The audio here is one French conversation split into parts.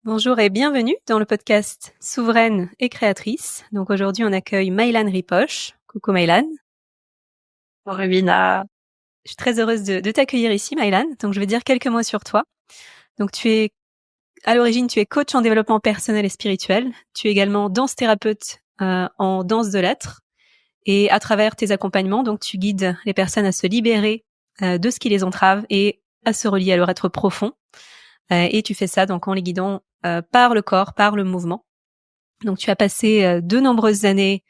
Bonjour et bienvenue dans le podcast Souveraine et créatrice. Donc aujourd'hui, on accueille Maïlan Ripoche. Coucou Maïlan. Bonjour Rubina. Je suis très heureuse de t'accueillir ici, Maïlan. Donc je vais dire quelques mots sur toi. Donc à l'origine, tu es coach en développement personnel et spirituel. Tu es également danse thérapeute en danse de lettres. Et à travers tes accompagnements, donc tu guides les personnes à se libérer de ce qui les entrave et à se relier à leur être profond. Et tu fais ça donc en les guidant par le corps, par le mouvement. Donc tu as passé de nombreuses années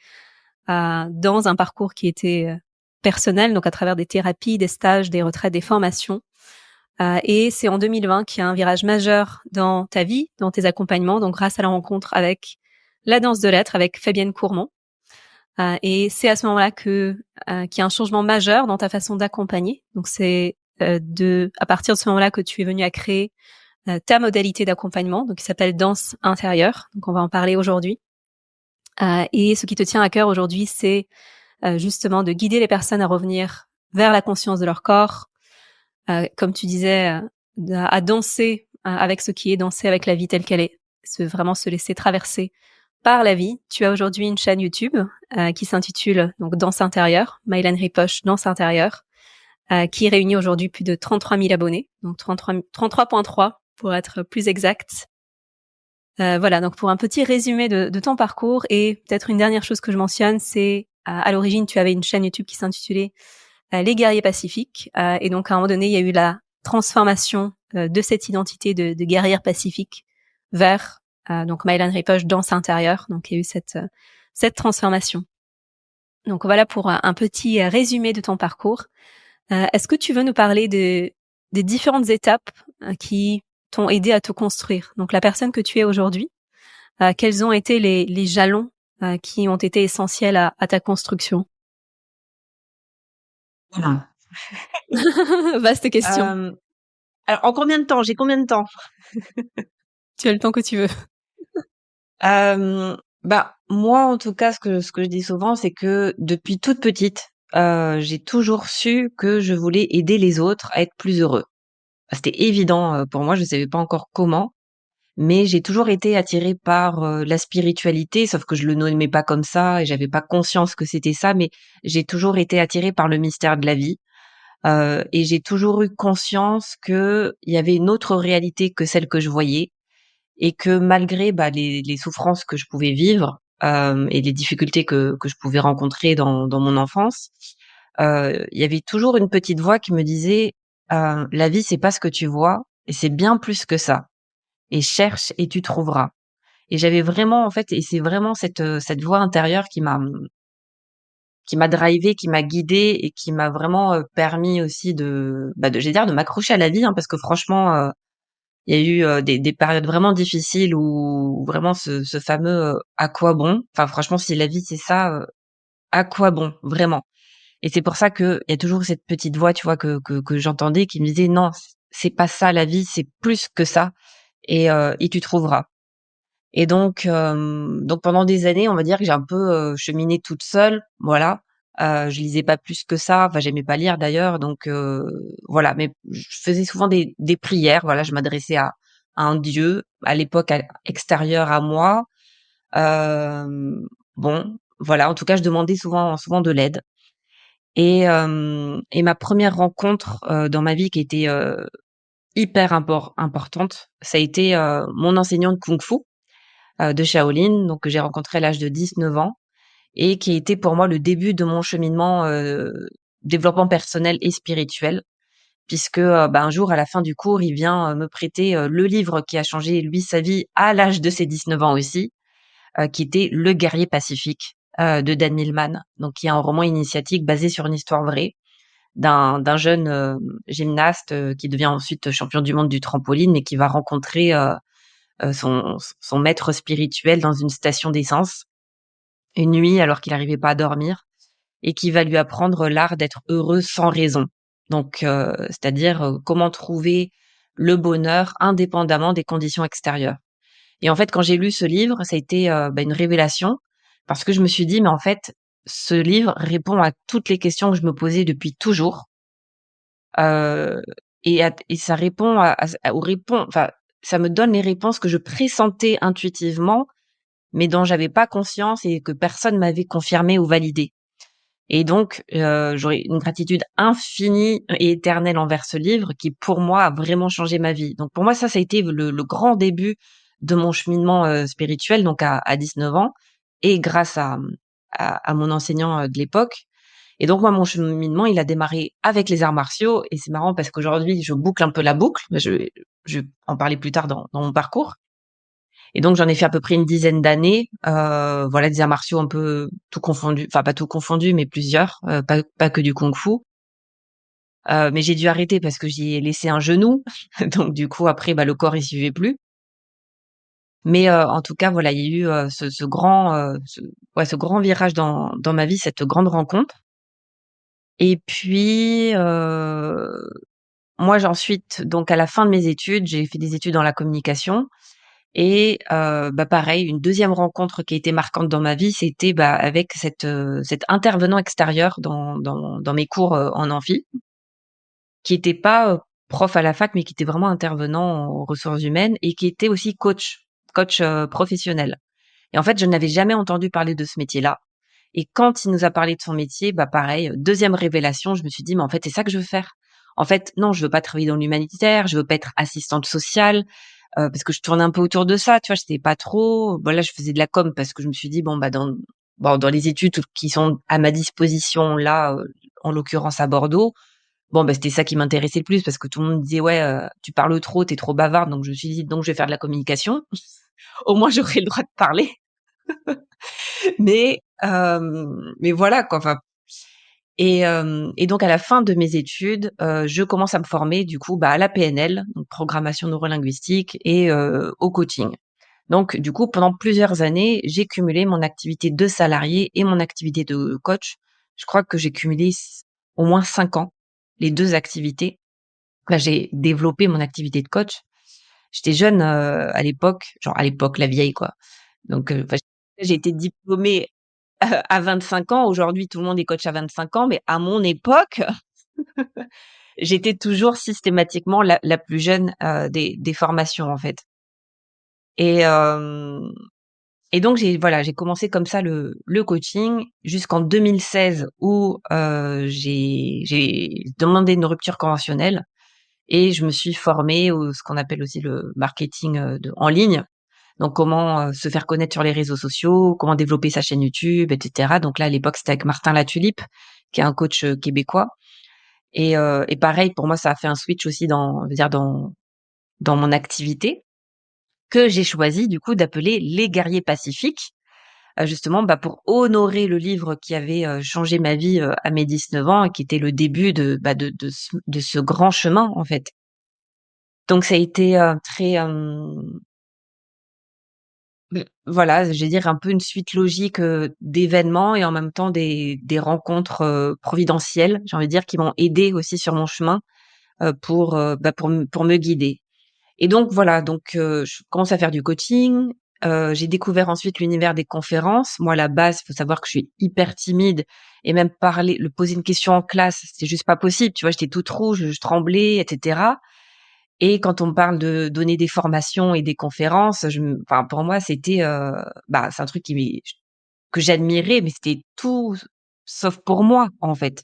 dans un parcours qui était personnel, donc à travers des thérapies, des stages, des retraites, des formations. Et c'est en 2020 qu'il y a un virage majeur dans ta vie, dans tes accompagnements, donc grâce à la rencontre avec la danse de l'être, avec Fabienne Courmont. Et c'est à ce moment-là qu'il y a un changement majeur dans ta façon d'accompagner. Donc c'est à partir de ce moment-là que tu es venu à créer ta modalité d'accompagnement, donc qui s'appelle danse intérieure. Donc on va en parler aujourd'hui. Et ce qui te tient à cœur aujourd'hui, c'est justement de guider les personnes à revenir vers la conscience de leur corps, comme tu disais, à danser avec ce qui est, danser avec la vie telle qu'elle est, vraiment se laisser traverser par la vie. Tu as aujourd'hui une chaîne YouTube qui s'intitule donc Danse intérieure, Maïlan Ripoche Danse intérieure, qui réunit aujourd'hui plus de 33 000 abonnés, donc 33.3 pour être plus exact. Voilà, donc pour un petit résumé de ton parcours, et peut-être une dernière chose que je mentionne, c'est à l'origine, tu avais une chaîne YouTube qui s'intitulait Les Guerriers Pacifiques, et donc à un moment donné, il y a eu la transformation de cette identité de guerrière pacifique vers donc Maïlan Ripoche danse intérieure. Donc il y a eu cette transformation. Donc voilà pour un petit résumé de ton parcours. Est-ce que tu veux nous parler des différentes étapes qui t'ont aidé à te construire? Donc la personne que tu es aujourd'hui, quels ont été les jalons qui ont été essentiels à ta construction? Voilà. Vaste question. Alors, en combien de temps? J'ai combien de temps? Tu as le temps que tu veux. Bah, moi, en tout cas, ce que je dis souvent, c'est que depuis toute petite, j'ai toujours su que je voulais aider les autres à être plus heureux. C'était évident pour moi, je savais pas encore comment, mais j'ai toujours été attirée par la spiritualité, sauf que je le nommais pas comme ça et j'avais pas conscience que c'était ça, mais j'ai toujours été attirée par le mystère de la vie. Et j'ai toujours eu conscience que il y avait une autre réalité que celle que je voyais et que malgré les souffrances que je pouvais vivre et les difficultés que je pouvais rencontrer dans mon enfance, il y avait toujours une petite voix qui me disait la vie c'est pas ce que tu vois et c'est bien plus que ça et cherche et tu trouveras. Et j'avais vraiment en fait et c'est vraiment cette voix intérieure qui m'a drivé, qui m'a guidée et qui m'a vraiment permis aussi j'allais dire de m'accrocher à la vie, hein, parce que franchement, il y a eu des périodes vraiment difficiles où vraiment ce fameux à quoi bon. Enfin, franchement, si la vie c'est ça, à quoi bon, vraiment. Et c'est pour ça que il y a toujours cette petite voix, tu vois, que j'entendais qui me disait non, c'est pas ça la vie, c'est plus que ça et tu trouveras. Et donc pendant des années, on va dire que j'ai un peu cheminé toute seule, voilà. Je lisais pas plus que ça, enfin j'aimais pas lire d'ailleurs, donc voilà. Mais je faisais souvent des prières, voilà. Je m'adressais à un Dieu, à l'époque extérieur à moi. Bon, voilà. En tout cas, je demandais souvent de l'aide. Et ma première rencontre dans ma vie qui était hyper importante, ça a été mon enseignant de kung-fu de Shaolin, donc que j'ai rencontré à l'âge de 19 ans et qui a été pour moi le début de mon cheminement développement personnel et spirituel, puisque un jour à la fin du cours, il vient me prêter le livre qui a changé lui sa vie à l'âge de ses 19 ans aussi, qui était Le Guerrier Pacifique de Dan Millman, donc qui est un roman initiatique basé sur une histoire vraie d'un jeune gymnaste qui devient ensuite champion du monde du trampoline et qui va rencontrer son maître spirituel dans une station d'essence, une nuit alors qu'il n'arrivait pas à dormir, et qui va lui apprendre l'art d'être heureux sans raison. Donc, c'est-à-dire comment trouver le bonheur indépendamment des conditions extérieures. Et en fait, quand j'ai lu ce livre, ça a été une révélation parce que je me suis dit, mais en fait, ce livre répond à toutes les questions que je me posais depuis toujours. Et ça répond aux répond, enfin, ça me donne les réponses que je pressentais intuitivement, mais dont j'avais pas conscience et que personne m'avait confirmé ou validé. Et donc, j'aurais une gratitude infinie et éternelle envers ce livre qui, pour moi, a vraiment changé ma vie. Donc pour moi, ça a été le grand début de mon cheminement, spirituel, donc à 19 ans, et grâce à mon enseignant, de l'époque. Et donc moi, mon cheminement, il a démarré avec les arts martiaux, et c'est marrant parce qu'aujourd'hui, je boucle un peu la boucle, mais je vais en parler plus tard dans mon parcours. Et donc j'en ai fait à peu près une dizaine d'années, voilà, des arts martiaux un peu tout confondu, enfin pas tout confondu, mais plusieurs, pas que du kung-fu. Mais j'ai dû arrêter parce que j'y ai laissé un genou, donc du coup après, bah, le corps il suivait plus. Mais en tout cas, voilà, il y a eu, ce grand, ce grand virage dans ma vie, cette grande rencontre. Et puis, moi j'ai ensuite, donc à la fin de mes études, j'ai fait des études dans la communication. Et bah, pareil, une deuxième rencontre qui a été marquante dans ma vie, c'était, bah, avec cet intervenant extérieur dans mes cours, en amphi, qui était pas, prof à la fac, mais qui était vraiment intervenant en ressources humaines et qui était aussi coach, professionnel. Et en fait, je n'avais jamais entendu parler de ce métier-là. Et quand il nous a parlé de son métier, bah, pareil, deuxième révélation, je me suis dit: «Mais en fait, c'est ça que je veux faire. En fait, non, je veux pas travailler dans l'humanitaire, je veux pas être assistante sociale», parce que je tournais un peu autour de ça, tu vois? J'étais pas trop, voilà, je faisais de la com parce que je me suis dit: «Bon, bah, dans les études qui sont à ma disposition là, en l'occurrence à Bordeaux, bon, bah, c'était ça qui m'intéressait le plus parce que tout le monde me disait: «Ouais, tu parles trop, tu es trop bavarde», donc je me suis dit: «Donc je vais faire de la communication. Au moins j'aurai le droit de parler». Mais voilà quoi, enfin. Et donc à la fin de mes études, je commence à me former du coup, bah, à la PNL, donc programmation neurolinguistique, et au coaching. Donc du coup, pendant plusieurs années, j'ai cumulé mon activité de salarié et mon activité de coach. Je crois que j'ai cumulé au moins 5 ans, les 2 activités. Là, j'ai développé mon activité de coach. J'étais jeune, à l'époque, genre à l'époque, la vieille quoi. Donc enfin, j'ai été diplômée à 25 ans. Aujourd'hui, tout le monde est coach à 25 ans, mais à mon époque, j'étais toujours systématiquement la plus jeune, des formations, en fait. Et hem et donc j'ai commencé comme ça le coaching jusqu'en 2016 où, j'ai demandé une rupture conventionnelle et je me suis formée au ce qu'on appelle aussi le marketing, en ligne. Donc comment, se faire connaître sur les réseaux sociaux, comment développer sa chaîne YouTube, et cetera. Donc là, à l'époque, c'était avec Martin Latulipe, qui est un coach, québécois. Et pareil, pour moi, ça a fait un switch aussi dans, on va dire, dans mon activité, que j'ai choisi du coup d'appeler Les Guerriers Pacifiques, justement, bah, pour honorer le livre qui avait, changé ma vie, à mes 19 ans, et qui était le début de ce grand chemin, en fait. Donc ça a été, très, voilà, je vais dire un peu une suite logique, d'événements et en même temps des rencontres, providentielles, j'ai envie de dire, qui m'ont aidée aussi sur mon chemin, pour me guider. Et donc voilà, donc je commence à faire du coaching, j'ai découvert ensuite l'univers des conférences. Moi, à la base, il faut savoir que je suis hyper timide, et même poser une question en classe, c'était juste pas possible, tu vois? J'étais toute rouge, je tremblais, et cetera. Et quand on me parle de donner des formations et des conférences, enfin, pour moi, c'était, bah, c'est un truc que j'admirais, mais c'était tout sauf pour moi, en fait.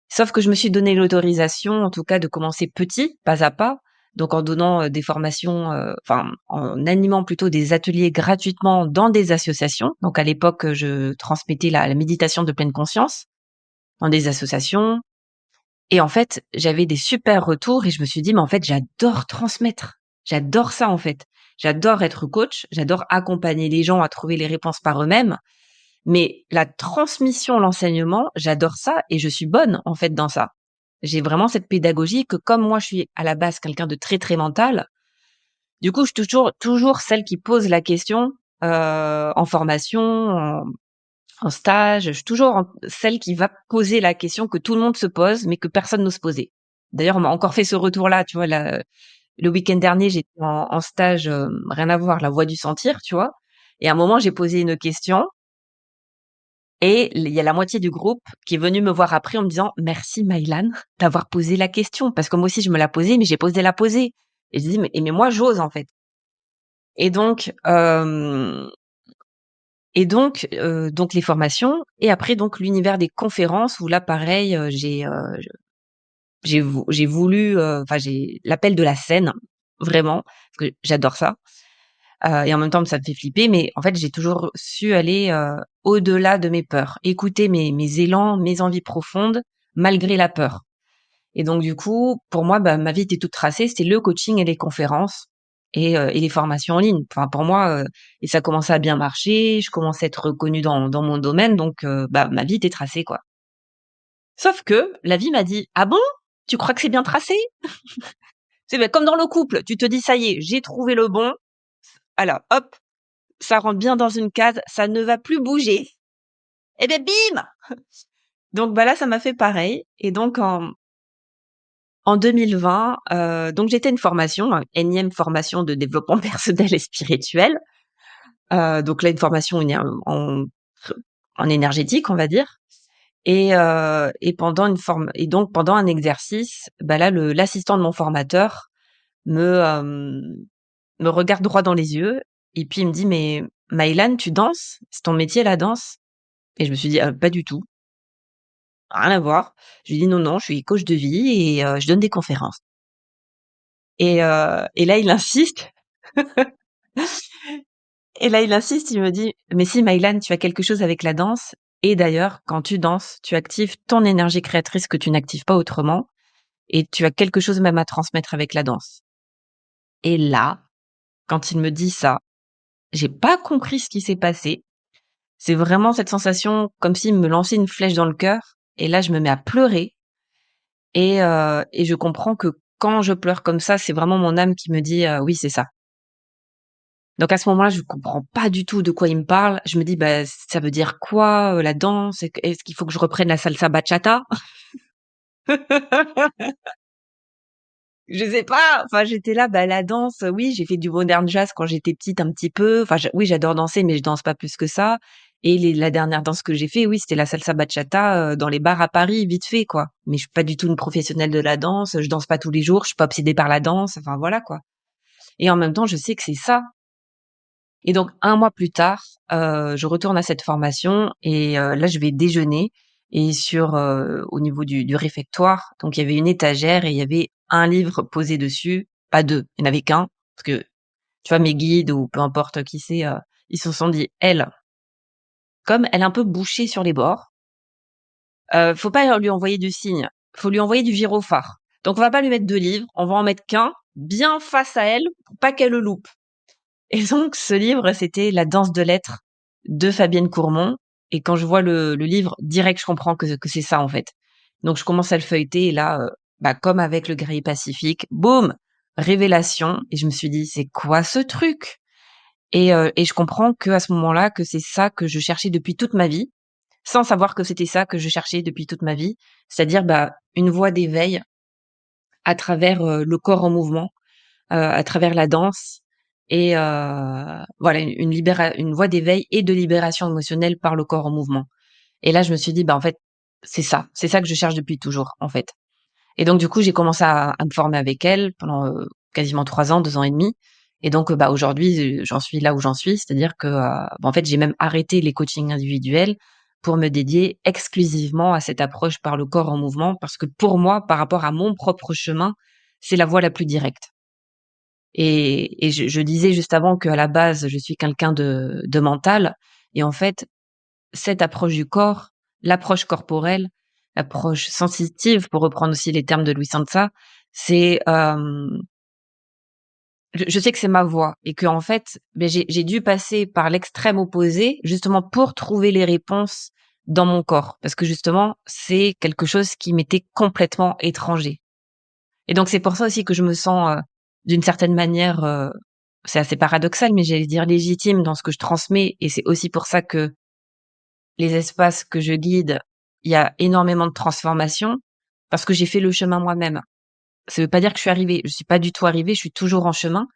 Sauf que je me suis donné l'autorisation, en tout cas, de commencer petit, pas à pas, donc en donnant, des formations, enfin, en animant plutôt des ateliers gratuitement dans des associations. Donc à l'époque, je transmettais la méditation de pleine conscience dans des associations. Et en fait, j'avais des super retours et je me suis dit: «Mais en fait, j'adore transmettre. J'adore ça, en fait. J'adore être coach, j'adore accompagner les gens à trouver les réponses par eux-mêmes, mais la transmission, l'enseignement, j'adore ça et je suis bonne, en fait, dans ça». J'ai vraiment cette pédagogie que, comme moi, je suis à la base quelqu'un de très, très mental, du coup, je suis toujours celle qui pose la question, en formation, en stage, je suis toujours celle qui va poser la question que tout le monde se pose, mais que personne n'ose poser. D'ailleurs, on m'a encore fait ce retour-là, tu vois, là, le week-end dernier, j'étais en stage, rien à voir, la voix du sentir, tu vois? Et à un moment, j'ai posé une question et il y a la moitié du groupe qui est venu me voir après en me disant: «Merci Maïlan d'avoir posé la question», parce que moi aussi je me la posais, mais j'ai pas osé la poser. Et je dis: «Mais moi, j'ose, en fait». Et donc, donc les formations et après donc l'univers des conférences où là, pareil, j'ai voulu, enfin, j'ai l'appel de la scène, vraiment, parce que j'adore ça. Et en même temps, ça me fait flipper, mais en fait, j'ai toujours su aller, au-delà de mes peurs, écouter mes élans, mes envies profondes, malgré la peur. Et donc du coup, pour moi, bah, ma vie était toute tracée, c'était le coaching et les conférences et les formations en ligne. Enfin pour moi, et ça commençait à bien marcher, je commençais à être reconnue dans mon domaine, donc bah, ma vie était tracée, quoi. Sauf que la vie m'a dit: «Ah bon? Tu crois que c'est bien tracé?» C'est bah, comme dans le couple, tu te dis: «Ça y est, j'ai trouvé le bon, alors hop, ça rentre bien dans une case, ça ne va plus bouger». Et beh, bim! Donc bah, là, ça m'a fait pareil et donc en 2020, donc j'étais à une formation, énième formation de développement personnel et spirituel. Donc là, une formation en énergétique, on va dire. Et pendant donc pendant un exercice, bah là, l'assistant de mon formateur me, me regarde droit dans les yeux et puis il me dit: «Mais Maëlane, tu danses? C'est ton métier, la danse?» Et je me suis dit: Pas du tout, rien à voir». Je lui dis: «Non, non, je suis coach de vie et je donne des conférences». Et là, il insiste. Et là, il insiste, il me dit: «Mais si Maïlan, tu as quelque chose avec la danse et d'ailleurs, quand tu danses, tu actives ton énergie créatrice que tu n'actives pas autrement et tu as quelque chose même à transmettre avec la danse». Et là, quand il me dit ça, j'ai pas compris ce qui s'est passé. C'est vraiment cette sensation comme s'il me lançait une flèche dans le cœur et là, je me mets à pleurer et je comprends que quand je pleure comme ça, c'est vraiment mon âme qui me dit: «Oui, c'est ça». Donc à ce moment-là, je comprends pas du tout de quoi il me parle. Je me dis: «Bah, ça veut dire quoi, la danse? Est-ce qu'il faut que je reprenne la salsa bachata?» Je sais pas, enfin, j'étais là, bah, la danse, oui, j'ai fait du modern jazz quand j'étais petite un petit peu. Enfin, oui, j'adore danser, mais je danse pas plus que ça. Et la dernière danse que j'ai fait, oui, c'était la salsa bachata, dans les bars à Paris, vite fait, quoi. Mais je suis pas du tout une professionnelle de la danse, je danse pas tous les jours, je suis pas obsédée par la danse, enfin voilà, quoi. Et en même temps, je sais que c'est ça. Et donc 1 mois plus tard, je retourne à cette formation et là, je vais déjeuner et au niveau du réfectoire, donc il y avait une étagère et il y avait un livre posé dessus, pas 2, il n'y en avait qu'un parce que, tu vois, mes guides ou peu importe qui c'est, ils se sont dit: «Elle, comme elle est un peu bouchée sur les bords, faut pas lui envoyer du signe, faut lui envoyer du gyrophare. Donc on va pas lui mettre 2 livres, on va en mettre qu'un, bien face à elle pour pas qu'elle le loupe». Et donc ce livre, c'était La danse de l'être de Fabienne Courmont et quand je vois le livre, direct, je comprends que c'est ça, en fait. Donc je commence à le feuilleter et là, bah, comme avec le Guerrier Pacifique, boum! Révélation et je me suis dit: «C'est quoi ce truc?» Et je comprends qu'à ce moment-là, que c'est ça que je cherchais depuis toute ma vie, sans savoir que c'était ça que je cherchais depuis toute ma vie. C'est-à-dire, bah, une voie d'éveil à travers, le corps en mouvement, à travers la danse et voilà une voie d'éveil et de libération émotionnelle par le corps en mouvement. Et là, je me suis dit: «Bah, en fait, c'est ça que je cherche depuis toujours, en fait». Et donc du coup, j'ai commencé à me former avec elle pendant, quasiment 3 ans, 2 ans et demi. Et donc, bah, aujourd'hui, j'en suis là où j'en suis, c'est-à-dire que, bah, en fait, j'ai même arrêté les coachings individuels pour me dédier exclusivement à cette approche par le corps en mouvement parce que pour moi, par rapport à mon propre chemin, c'est la voie la plus directe. Et je disais juste avant qu'à la base, je suis quelqu'un de mental et en fait, cette approche du corps, l'approche corporelle, l'approche sensitive, pour reprendre aussi les termes de Louis Sansa, c'est, je sais que c'est ma voie et qu'en fait, beh, j'ai dû passer par l'extrême opposé, justement pour trouver les réponses dans mon corps. Parce que justement, c'est quelque chose qui m'était complètement étranger. Et donc c'est pour ça aussi que je me sens, d'une certaine manière, c'est assez paradoxal, mais j'allais dire légitime dans ce que je transmets et c'est aussi pour ça que les espaces que je guide, il y a énormément de transformation parce que j'ai fait le chemin moi-même. Ça veut pas dire que je suis arrivée, je suis pas du tout arrivée, je suis toujours en chemin,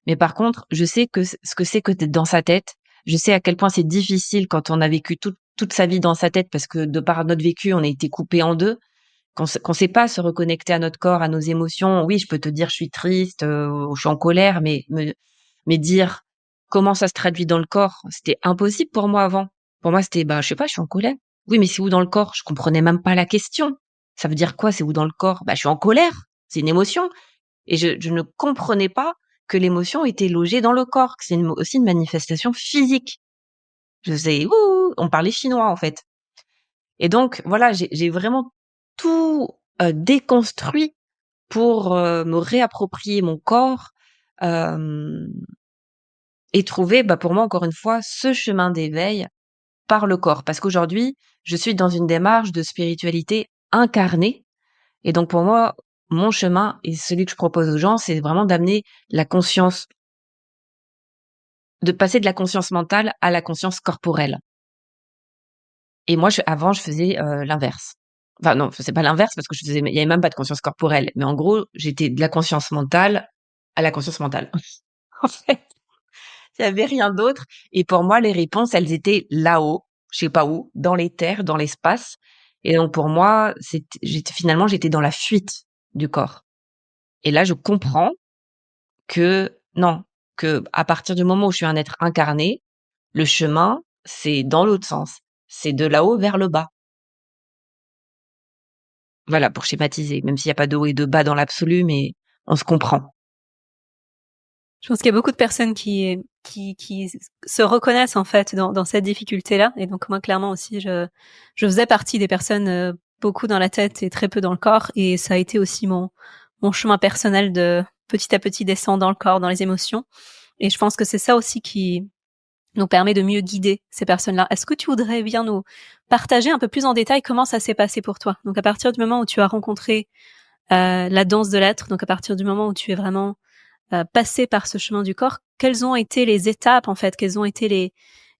mais par contre, je sais que ce que c'est que d'être dans sa tête. Je sais à quel point c'est difficile quand on a vécu toute sa vie dans sa tête parce que de par notre vécu, on a été coupé en 2 qu'on sait pas se reconnecter à notre corps, à nos émotions. Oui, je peux te dire je suis triste, je suis en colère, mais dire comment ça se traduit dans le corps, c'était impossible pour moi avant. Pour moi, c'était bah je sais pas, je suis en colère. Oui, mais c'est où dans le corps? Je comprenais même pas la question. Ça veut dire quoi? C'est où dans le corps? Bah je suis en colère. C'est une émotion. Et je ne comprenais pas que l'émotion était logée dans le corps, que c'est aussi une manifestation physique. Je faisais ouh, on parlait chinois en fait. Et donc voilà, j'ai vraiment tout déconstruit pour me réapproprier mon corps euh, et trouver, bah, pour moi encore une fois, ce chemin d'éveil par le corps. Parce qu'aujourd'hui, je suis dans une démarche de spiritualité incarnée. Et donc pour moi, mon chemin et celui que je propose aux gens, c'est vraiment d'amener la conscience, de passer de la conscience mentale à la conscience corporelle. Et moi, avant, je faisais l'inverse. Enfin non, c'est pas l'inverse parce que il y avait même pas de conscience corporelle. Mais en gros, j'étais de la conscience mentale à la conscience mentale. En fait, il y avait rien d'autre. Et pour moi, les réponses, elles étaient là-haut, je sais pas où, dans les terres, dans l'espace. Et donc pour moi, finalement, j'étais dans la fuite du corps. Et là, je comprends que non, que à partir du moment où je suis un être incarné, le chemin, c'est dans l'autre sens. C'est de là-haut vers le bas. Voilà, pour schématiser, même s'il y a pas de haut et de bas dans l'absolu, mais on se comprend. Je pense qu'il y a beaucoup de personnes qui se reconnaissent en fait dans cette difficulté-là. Et donc moi, clairement aussi, je faisais partie des personnes beaucoup dans la tête et très peu dans le corps. Et ça a été aussi mon chemin personnel de petit à petit descendre dans le corps, dans les émotions. Et je pense que c'est ça aussi qui nous permet de mieux guider ces personnes-là. Est-ce que tu voudrais bien nous partager un peu plus en détail comment ça s'est passé pour toi? Donc à partir du moment où tu as rencontré la danse de l'être, donc à partir du moment où tu es vraiment passé par ce chemin du corps, quelles ont été les étapes en fait, quels ont été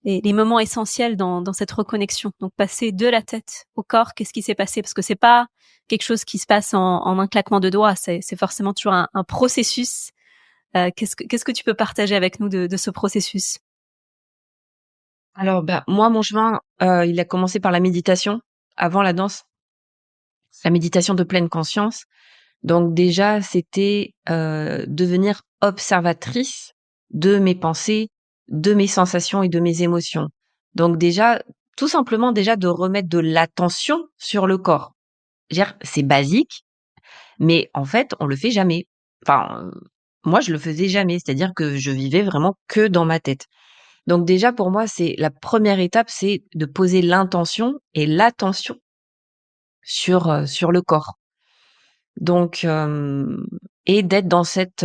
les moments essentiels dans cette reconnexion? Donc passer de la tête au corps, qu'est-ce qui s'est passé? Parce que c'est pas quelque chose qui se passe en un claquement de doigts, c'est forcément toujours un processus. Qu'est-ce que tu peux partager avec nous de ce processus? Alors, bah, moi, mon chemin, il a commencé par la méditation, avant la danse, la méditation de pleine conscience. Donc déjà, c'était devenir observatrice de mes pensées, de mes sensations et de mes émotions. Donc déjà, tout simplement déjà de remettre de l'attention sur le corps. Je veux dire, c'est basique, mais en fait, on le fait jamais. Enfin, moi, je le faisais jamais. C'est-à-dire que je vivais vraiment que dans ma tête. Donc déjà, pour moi, c'est la première étape, c'est de poser l'intention et l'attention sur le corps. Donc et d'être dans cet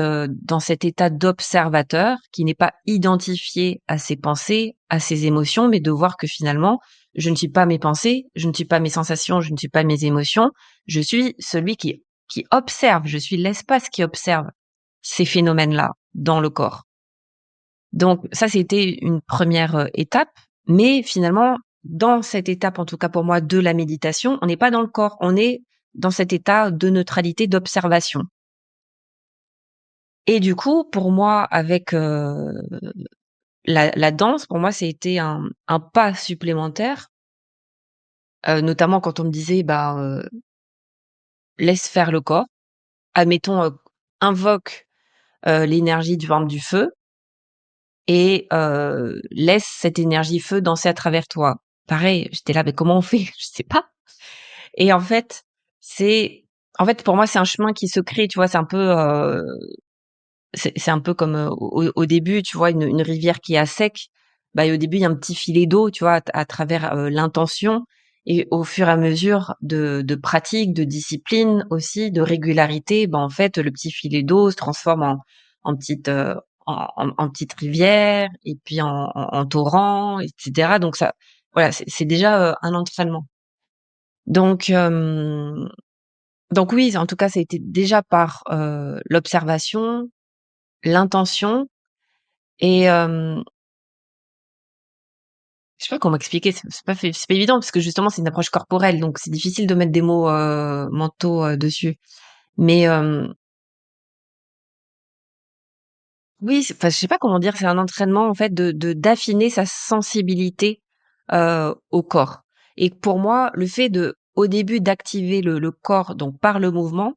état d'observateur qui n'est pas identifié à ses pensées, à ses émotions, mais de voir que finalement, je ne suis pas mes pensées, je ne suis pas mes sensations, je ne suis pas mes émotions, je suis celui qui observe, je suis l'espace qui observe ces phénomènes-là dans le corps. Donc ça, c'était une première étape, mais finalement, dans cette étape, en tout cas pour moi, de la méditation, on n'est pas dans le corps, on est dans cet état de neutralité, d'observation. Et du coup, pour moi, avec la danse, pour moi, c'était un pas supplémentaire, notamment quand on me disait, bah, laisse faire le corps, admettons, invoque l'énergie du ventre du feu et laisse cette énergie feu danser à travers toi. Pareil, j'étais là, mais comment on fait? Je sais pas. Et c'est en fait, pour moi, c'est un chemin qui se crée, tu vois? C'est un peu comme, au début, tu vois, une rivière qui est à sec, bah, et au début, il y a un petit filet d'eau, tu vois, à travers, l'intention et au fur et à mesure de pratique, de discipline aussi, de régularité, bah, en fait, le petit filet d'eau se transforme en petite, en petite rivière et puis en torrent et cetera. Donc ça voilà, c'est déjà, un entraînement. Donc donc oui, en tout cas, ça a été déjà par, l'observation, l'intention et je sais pas comment expliquer, c'est pas évident parce que justement c'est une approche corporelle, donc c'est difficile de mettre des mots, mentaux, dessus. Mais oui, enfin je sais pas comment dire, c'est un entraînement en fait de d'affiner sa sensibilité, au corps. Et pour moi, le fait de au début d'activer le corps, donc par le mouvement,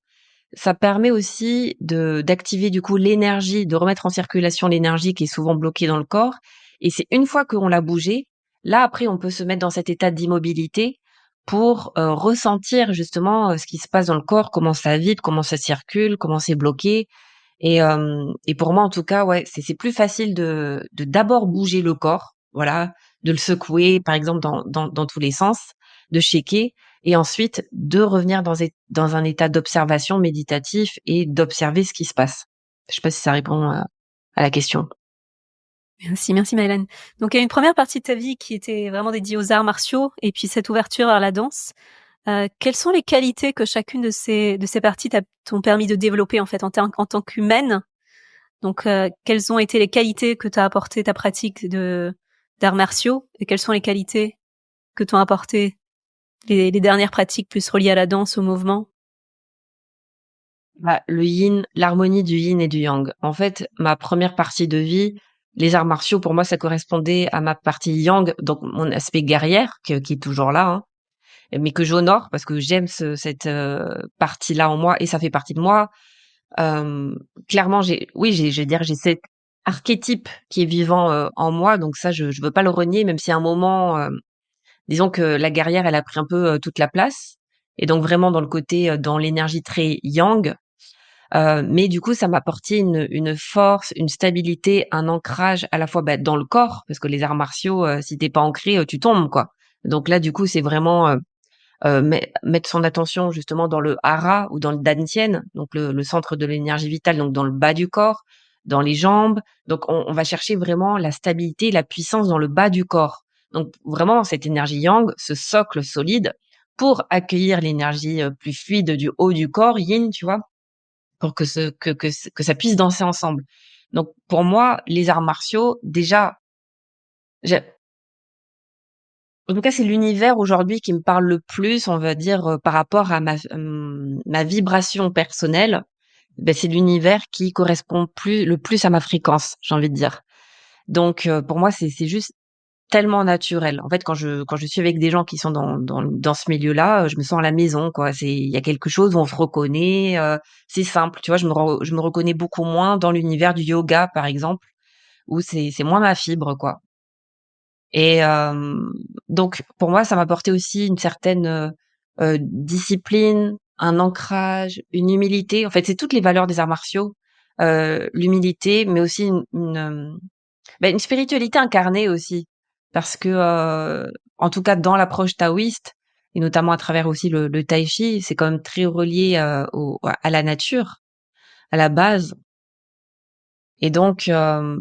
ça permet aussi d'activer du coup l'énergie, de remettre en circulation l'énergie qui est souvent bloquée dans le corps. Et c'est une fois qu'on l'a bougé, là après on peut se mettre dans cet état d'immobilité pour ressentir justement ce qui se passe dans le corps, comment ça vide, comment ça circule, comment c'est bloqué. Et pour moi en tout cas, ouais, c'est plus facile de d'abord bouger le corps, voilà, de le secouer par exemple dans tous les sens, de shaker et ensuite de revenir dans un état d'observation méditatif et d'observer ce qui se passe. Je sais pas si ça répond à la question. Merci Maëlène. Donc il y a une première partie de ta vie qui était vraiment dédiée aux arts martiaux et puis cette ouverture vers la danse. Quelles sont les qualités que chacune de ces parties t'ont permis de développer en fait en tant qu'humaine? Donc quelles ont été les qualités que t'a apporté ta pratique d'arts martiaux et quelles sont les qualités que t'ont apporté les dernières pratiques plus reliées à la danse, au mouvement? Bah, le yin, l'harmonie du yin et du yang. En fait, ma première partie de vie, les arts martiaux, pour moi, ça correspondait à ma partie yang, donc mon aspect guerrière, qui est toujours là, hein, mais que j'honore parce que j'aime cette partie-là en moi et ça fait partie de moi. Euh, Clairement, je veux dire, j'ai cet archétype qui est vivant en moi, donc ça, je veux pas le renier, même si à un moment, disons que la guerrière, elle a pris un peu toute la place, et donc vraiment dans le côté, dans l'énergie très yang. Mais du coup, ça m'a apporté une force, une stabilité, un ancrage à la fois bah, dans le corps, parce que les arts martiaux, si t'es pas ancré, tu tombes quoi. Donc là, du coup, c'est vraiment mettre son attention justement dans le hara ou dans le dantian, donc le centre de l'énergie vitale, donc dans le bas du corps, dans les jambes. Donc on va chercher vraiment la stabilité, la puissance dans le bas du corps. Donc vraiment cette énergie yang, ce socle solide pour accueillir l'énergie plus fluide du haut du corps, yin, tu vois, pour que ça puisse danser ensemble. Donc pour moi, les arts martiaux, déjà, j'ai en tout cas, c'est l'univers aujourd'hui qui me parle le plus, on va dire, par rapport à ma vibration personnelle. Ben, c'est l'univers qui correspond le plus à ma fréquence, j'ai envie de dire. Donc, pour moi, c'est juste tellement naturel. En fait, quand je suis avec des gens qui sont dans ce milieu-là, je me sens à la maison, quoi. Il y a quelque chose où on se reconnaît. C'est simple, tu vois. Je me reconnais beaucoup moins dans l'univers du yoga, par exemple, où c'est moins ma fibre, quoi. Et donc pour moi, ça m'apportait aussi une certaine, discipline, un ancrage, une humilité. En fait, c'est toutes les valeurs des arts martiaux, l'humilité, mais aussi une spiritualité incarnée aussi. Parce que, en tout cas dans l'approche taoïste et notamment à travers aussi le tai chi, c'est quand même très relié, à la nature, à la base. Et donc,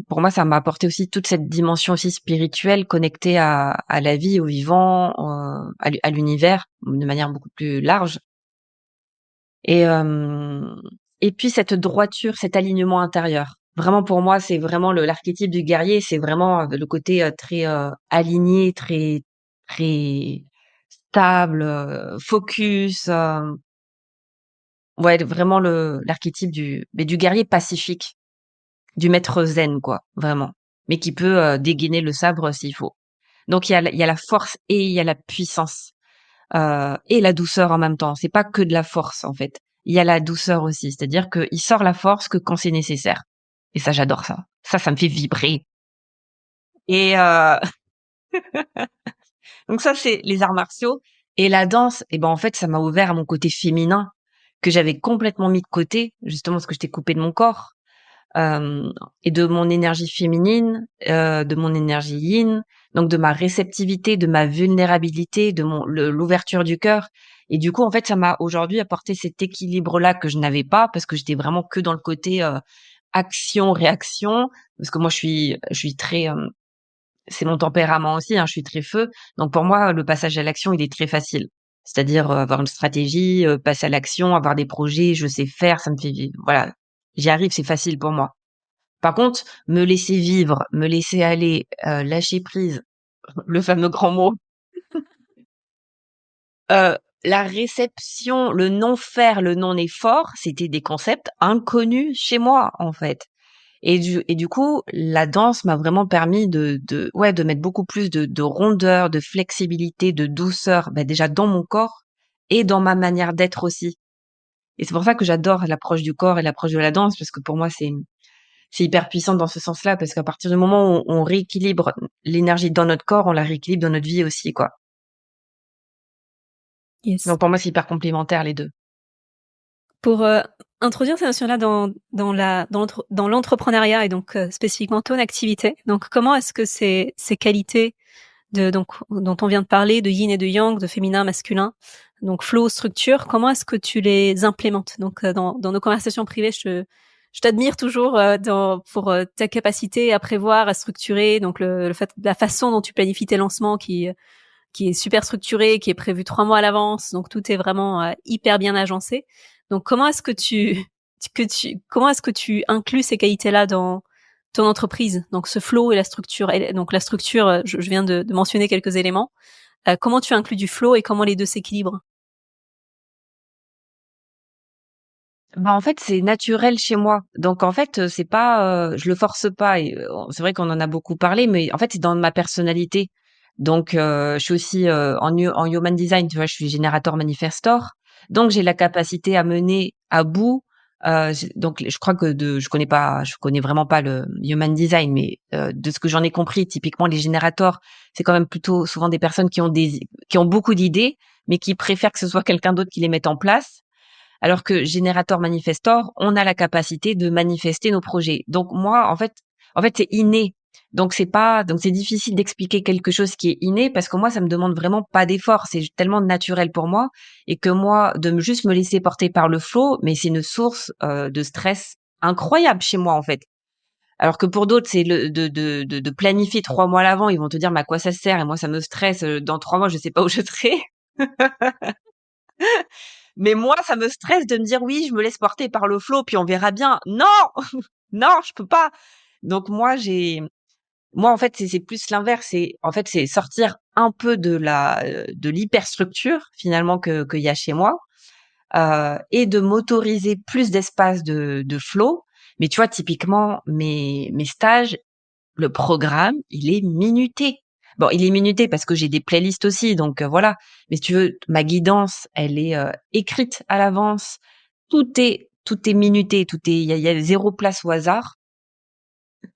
pour moi, ça m'a apporté aussi toute cette dimension aussi spirituelle connectée à la vie, au vivant, à l'univers, de manière beaucoup plus large. Et, et puis cette droiture, cet alignement intérieur. Vraiment, pour moi, c'est vraiment l'archétype du guerrier, c'est vraiment le côté très aligné, très stable, focus. Ouais, vraiment l'archétype du guerrier pacifique. Du maître zen quoi, vraiment, mais qui peut, dégainer le sabre s'il faut. Donc il y a la force et il y a la puissance, et la douceur en même temps. C'est pas que de la force, en fait. Il y a la douceur aussi, c'est-à-dire qu'il sort la force que quand c'est nécessaire et ça, j'adore ça. Ça me fait vibrer et donc ça, c'est les arts martiaux et la danse et ben, en fait, ça m'a ouvert à mon côté féminin que j'avais complètement mis de côté, justement parce que j'étais coupée de mon corps. Hem Et de mon énergie féminine, de mon énergie yin, donc de ma réceptivité, de ma vulnérabilité, de l'ouverture du cœur et du coup, en fait, ça m'a aujourd'hui apporté cet équilibre-là que je n'avais pas parce que j'étais vraiment que dans le côté, action-réaction. Parce que moi, je suis très, c'est mon tempérament aussi, hein, je suis très feu. Donc pour moi, le passage à l'action, il est très facile. C'est-à-dire, avoir une stratégie, passer à l'action, avoir des projets, je sais faire, ça me fait voilà, j'y arrive, c'est facile pour moi. Par contre, me laisser vivre, me laisser aller, lâcher prise, le fameux grand mot, heu, la réception, le non-faire, le non-effort, c'était des concepts inconnus chez moi, en fait. Et du coup, la danse m'a vraiment permis de mettre beaucoup plus de rondeur, de flexibilité, de douceur, bah, déjà dans mon corps et dans ma manière d'être aussi. Et c'est pour ça que j'adore l'approche du corps et l'approche de la danse, parce que pour moi, c'est hyper puissant dans ce sens-là, parce qu'à partir du moment où on rééquilibre l'énergie dans notre corps, on la rééquilibre dans notre vie aussi, quoi. Yes. Donc pour moi, c'est hyper complémentaire, les deux. Pour introduire ces notions-là dans l'entrepreneuriat et donc spécifiquement ton activité. Donc comment est-ce que ces qualités donc dont on vient de parler, de yin et de yang, de féminin, masculin, donc flow, structure, comment est-ce que tu les implémentes? Donc dans nos conversations privées, je t'admire toujours pour ta capacité à prévoir, à structurer, donc le fait, la façon dont tu planifies tes lancements qui est super structuré, qui est prévu 3 mois à l'avance, donc tout est vraiment hyper bien agencé. Donc comment est-ce comment est-ce que tu inclus ces qualités-là dans ton entreprise, donc ce flow et la structure. Et donc la structure, je viens de mentionner quelques éléments. Comment tu inclus du flow et comment les deux s'équilibrent? Bah, en fait, c'est naturel chez moi. Donc en fait, c'est pas, je le force pas et c'est vrai qu'on en a beaucoup parlé, mais en fait, c'est dans ma personnalité. Donc je suis aussi, en human design, tu vois? Je suis générateur manifestor. Donc j'ai la capacité à mener à bout, donc je crois que je connais vraiment pas le human design, mais de ce que j'en ai compris, typiquement les générateurs, c'est quand même plutôt souvent des personnes qui ont beaucoup d'idées, mais qui préfèrent que ce soit quelqu'un d'autre qui les mette en place. Alors que générateur manifestor, on a la capacité de manifester nos projets. Donc moi, en fait, c'est inné. Donc c'est difficile d'expliquer quelque chose qui est inné parce que moi, ça me demande vraiment pas d'effort. C'est tellement naturel pour moi et que moi, juste me laisser porter par le flow, mais c'est une source de stress incroyable chez moi en fait. Alors que pour d'autres, c'est de planifier 3 mois à l'avant. Ils vont te dire, mais à quoi ça sert? Et moi, ça me stresse. Dans 3 mois, je sais pas où je serai. Mais moi, ça me stresse de me dire: «Oui, je me laisse porter par le flow, puis on verra bien». Non! Non, je peux pas. Donc moi, en fait, c'est plus l'inverse. C'est sortir un peu de l'hyperstructure, finalement, qu'il y a chez moi, et de m'autoriser plus d'espace de flow. Mais tu vois, typiquement, mes stages, le programme, il est minuté. Bon, il est minuté parce que j'ai des playlists aussi, donc voilà. Mais si tu veux, ma guidance, elle est écrite à l'avance. Tout est minuté, il y a 0 place au hasard.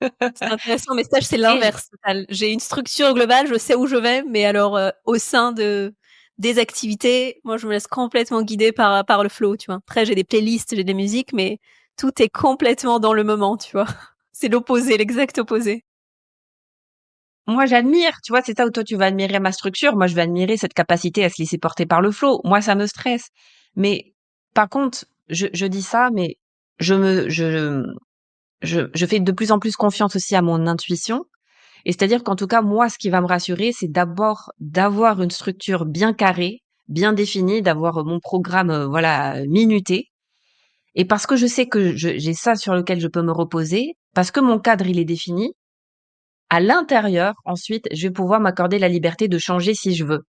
C'est intéressant, mais stage, c'est Et je l'inverse total. J'ai une structure globale, je sais où je vais, mais alors au sein des activités, moi je me laisse complètement guider par le flow, tu vois. Après j'ai des playlists, j'ai des musiques, mais tout est complètement dans le moment, tu vois. C'est l'opposé, l'exact opposé. Moi, j'admire, tu vois, c'est ça où toi tu vas admirer ma structure. Moi, je vais admirer cette capacité à se laisser porter par le flow. Moi, ça me stresse. Mais par contre, je dis ça, mais je me je fais de plus en plus confiance aussi à mon intuition. Et c'est-à-dire qu'en tout cas, moi, ce qui va me rassurer, c'est d'abord d'avoir une structure bien carrée, bien définie, d'avoir mon programme, voilà, minuté. Et parce que je sais que j'ai ça sur lequel je peux me reposer, parce que mon cadre, il est défini, à l'intérieur, ensuite, je vais pouvoir m'accorder la liberté de changer si je veux.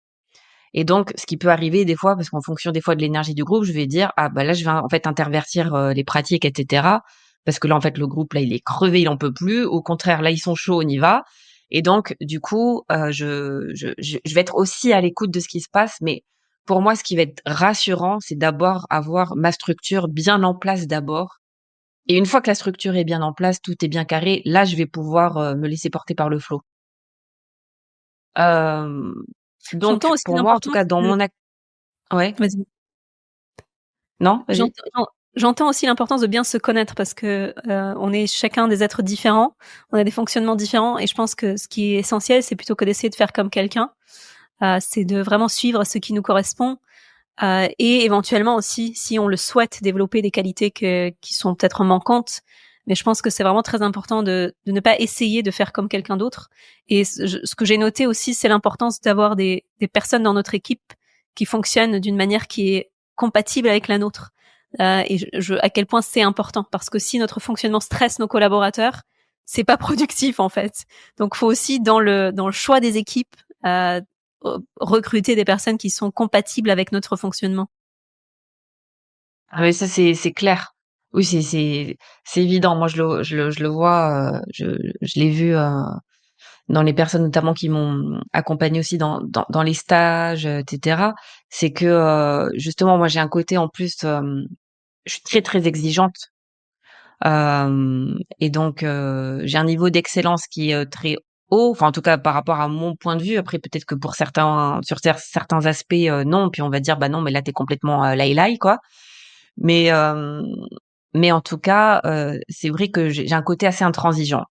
Et donc, ce qui peut arriver des fois, parce qu'en fonction des fois de l'énergie du groupe, je vais dire: «Ah bah là, je vais en fait intervertir, les pratiques et cetera, parce que là, en fait, le groupe là, il est crevé, il en peut plus. Au contraire, là, ils sont chauds, on y va». Et donc du coup, je vais être aussi à l'écoute de ce qui se passe, mais pour moi, ce qui va être rassurant, c'est d'abord avoir ma structure bien en place d'abord. Et une fois que la structure est bien en place, tout est bien carré, là, je vais pouvoir, me laisser porter par le flow. Hem, J'entends donc aussi pour moi, en tout l'importance cas, dans de... mon ouais? Vas-y. Non? Vas-y. J'entends aussi l'importance de bien se connaître parce que on est chacun des êtres différents, on a des fonctionnements différents et je pense que ce qui est essentiel, c'est plutôt que d'essayer de faire comme quelqu'un, c'est de vraiment suivre ce qui nous correspond et éventuellement aussi, si on le souhaite, développer des qualités qui sont peut-être manquantes. Mais je pense que c'est vraiment très important de ne pas essayer de faire comme quelqu'un d'autre. Et ce que j'ai noté aussi, c'est l'importance d'avoir des personnes dans notre équipe qui fonctionnent d'une manière qui est compatible avec la nôtre. Et à quel point c'est important parce que si notre fonctionnement stresse nos collaborateurs, c'est pas productif en fait. Donc, faut aussi dans le choix des équipes euh, recruter des personnes qui sont compatibles avec notre fonctionnement. Ah mais ça, c'est clair. Oui, c'est évident. Moi, je le vois, je l'ai vu, dans les personnes notamment qui m'ont accompagnée aussi dans les stages, etc., c'est que justement moi j'ai un côté en plus, je suis très très exigeante. Et donc j'ai un niveau d'excellence qui est très haut, enfin en tout cas par rapport à mon point de vue. Après peut-être que pour certains, sur certains aspects, non, puis on va dire bah non, mais là t'es complètement laï quoi. Mais mais en tout cas, c'est vrai que j'ai un côté assez intransigeant.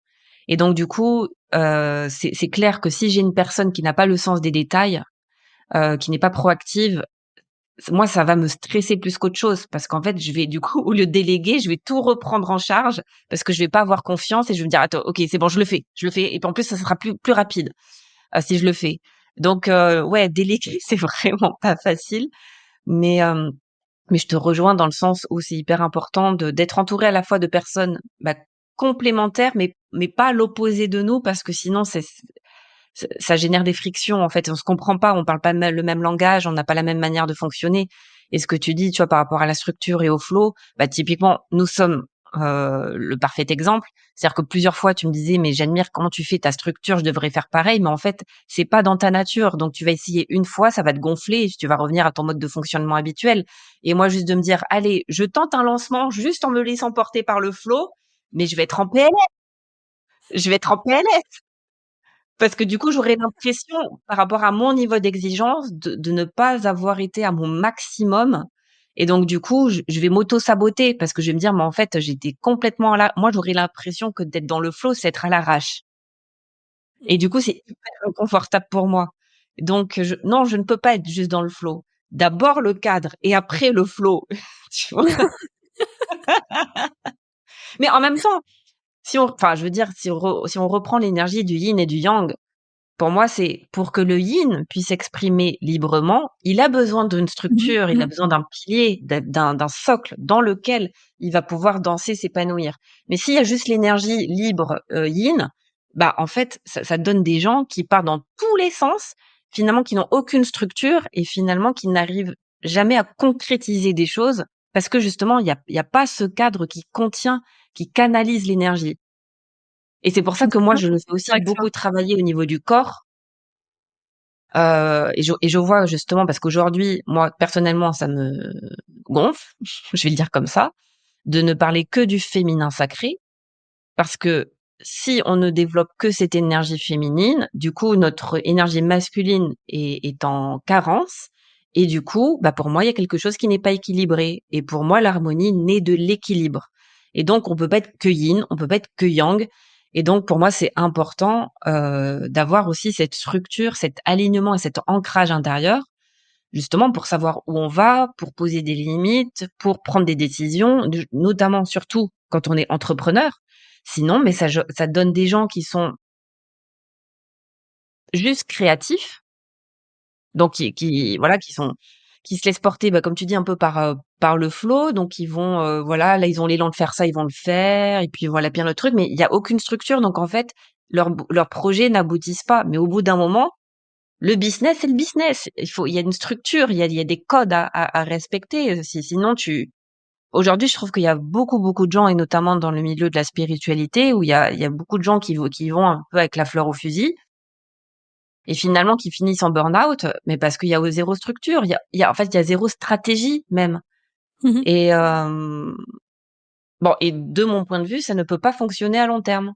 Et donc du coup, c'est clair que si j'ai une personne qui n'a pas le sens des détails, qui n'est pas proactive, moi, ça va me stresser plus qu'autre chose parce qu'en fait, je vais du coup, au lieu de déléguer, je vais tout reprendre en charge parce que je vais pas avoir confiance et je vais me dire: «Attends, OK, c'est bon, je le fais et puis en plus, ça sera plus rapide, si je le fais». Donc ouais, déléguer, c'est vraiment pas facile, mais mais je te rejoins dans le sens où c'est hyper important d'être entouré à la fois de personnes, bah, complémentaires, mais pas à l'opposé de nous parce que sinon ça génère des frictions en fait. On se comprend pas, on parle pas le même langage, on n'a pas la même manière de fonctionner. Et ce que tu dis, tu vois, par rapport à la structure et au flow, bah typiquement, nous sommes le parfait exemple. C'est-à-dire que plusieurs fois, tu me disais, mais j'admire comment tu fais ta structure, je devrais faire pareil, mais en fait, c'est pas dans ta nature. Donc, tu vas essayer une fois, ça va te gonfler, et tu vas revenir à ton mode de fonctionnement habituel. Et moi, juste de me dire, allez, je tente un lancement juste en me laissant porter par le flow, mais je vais être en PLS. Je vais être en PLS. Parce que du coup, j'aurais l'impression, par rapport à mon niveau d'exigence, de ne pas avoir été à mon maximum et donc du coup, je vais m'auto-saboter parce que je vais me dire: «Mais en fait, j'étais complètement là». Moi, j'aurais l'impression que d'être dans le flow, c'est être à l'arrache et du coup, c'est hyper inconfortable pour moi. Donc non, je ne peux pas être juste dans le flow. D'abord le cadre et après le flow, tu vois? Mais en même temps, si on enfin, je veux dire, si on reprend l'énergie du yin et du yang. Pour moi, c'est pour que le yin puisse s'exprimer librement, il a besoin d'une Mmh structure, il a mh. besoin d'un pilier, d'un socle dans lequel il va pouvoir danser, s'épanouir. Mais s'il y a juste l'énergie libre, yin, bah, en fait, ça donne des gens qui partent dans tous les sens, finalement qui n'ont aucune structure et finalement qui n'arrivent jamais à concrétiser des choses parce que justement il y a pas ce cadre qui contient, qui canalise l'énergie. Et c'est pour Je ça suis que moi totalement je le fais d'accord aussi avec toi. beaucoup travailler au niveau du corps. Et je vois justement parce qu'aujourd'hui, moi, personnellement, ça me gonfle, je vais le dire comme ça, de ne parler que du féminin sacré. Parce que si on ne développe que cette énergie féminine, du coup, notre énergie masculine est en carence. Et du coup, bah, pour moi, il y a quelque chose qui n'est pas équilibré. Et pour moi, l'harmonie naît de l'équilibre. Et donc, on peut pas être que yin, on peut pas être que yang. Et donc, pour moi, c'est important d'avoir aussi cette structure, cet alignement et cet ancrage intérieur, justement pour savoir où on va, pour poser des limites, pour prendre des décisions, notamment surtout quand on est entrepreneur. Sinon, mais ça donne des gens qui sont juste créatifs, donc voilà, qui se laissent porter, bah, comme tu dis, un peu par le flow, donc ils vont, voilà, là, ils ont l'élan de faire ça, ils vont le faire et puis voilà bien le truc, mais il y a aucune structure, donc en fait, leurs projets n'aboutissent pas. Mais au bout d'un moment, le business, c'est le business. Il y a une structure, il y a des codes à respecter. Sinon, aujourd'hui, je trouve qu'il y a beaucoup, beaucoup de gens, et notamment dans le milieu de la spiritualité, où il y a beaucoup de gens qui vont un peu avec la fleur au fusil et finalement qui finissent en burn-out, mais parce qu'il y a zéro structure. En fait, il y a zéro stratégie même. Mmh mh. Et bon, et de mon point de vue, ça ne peut pas fonctionner à long terme.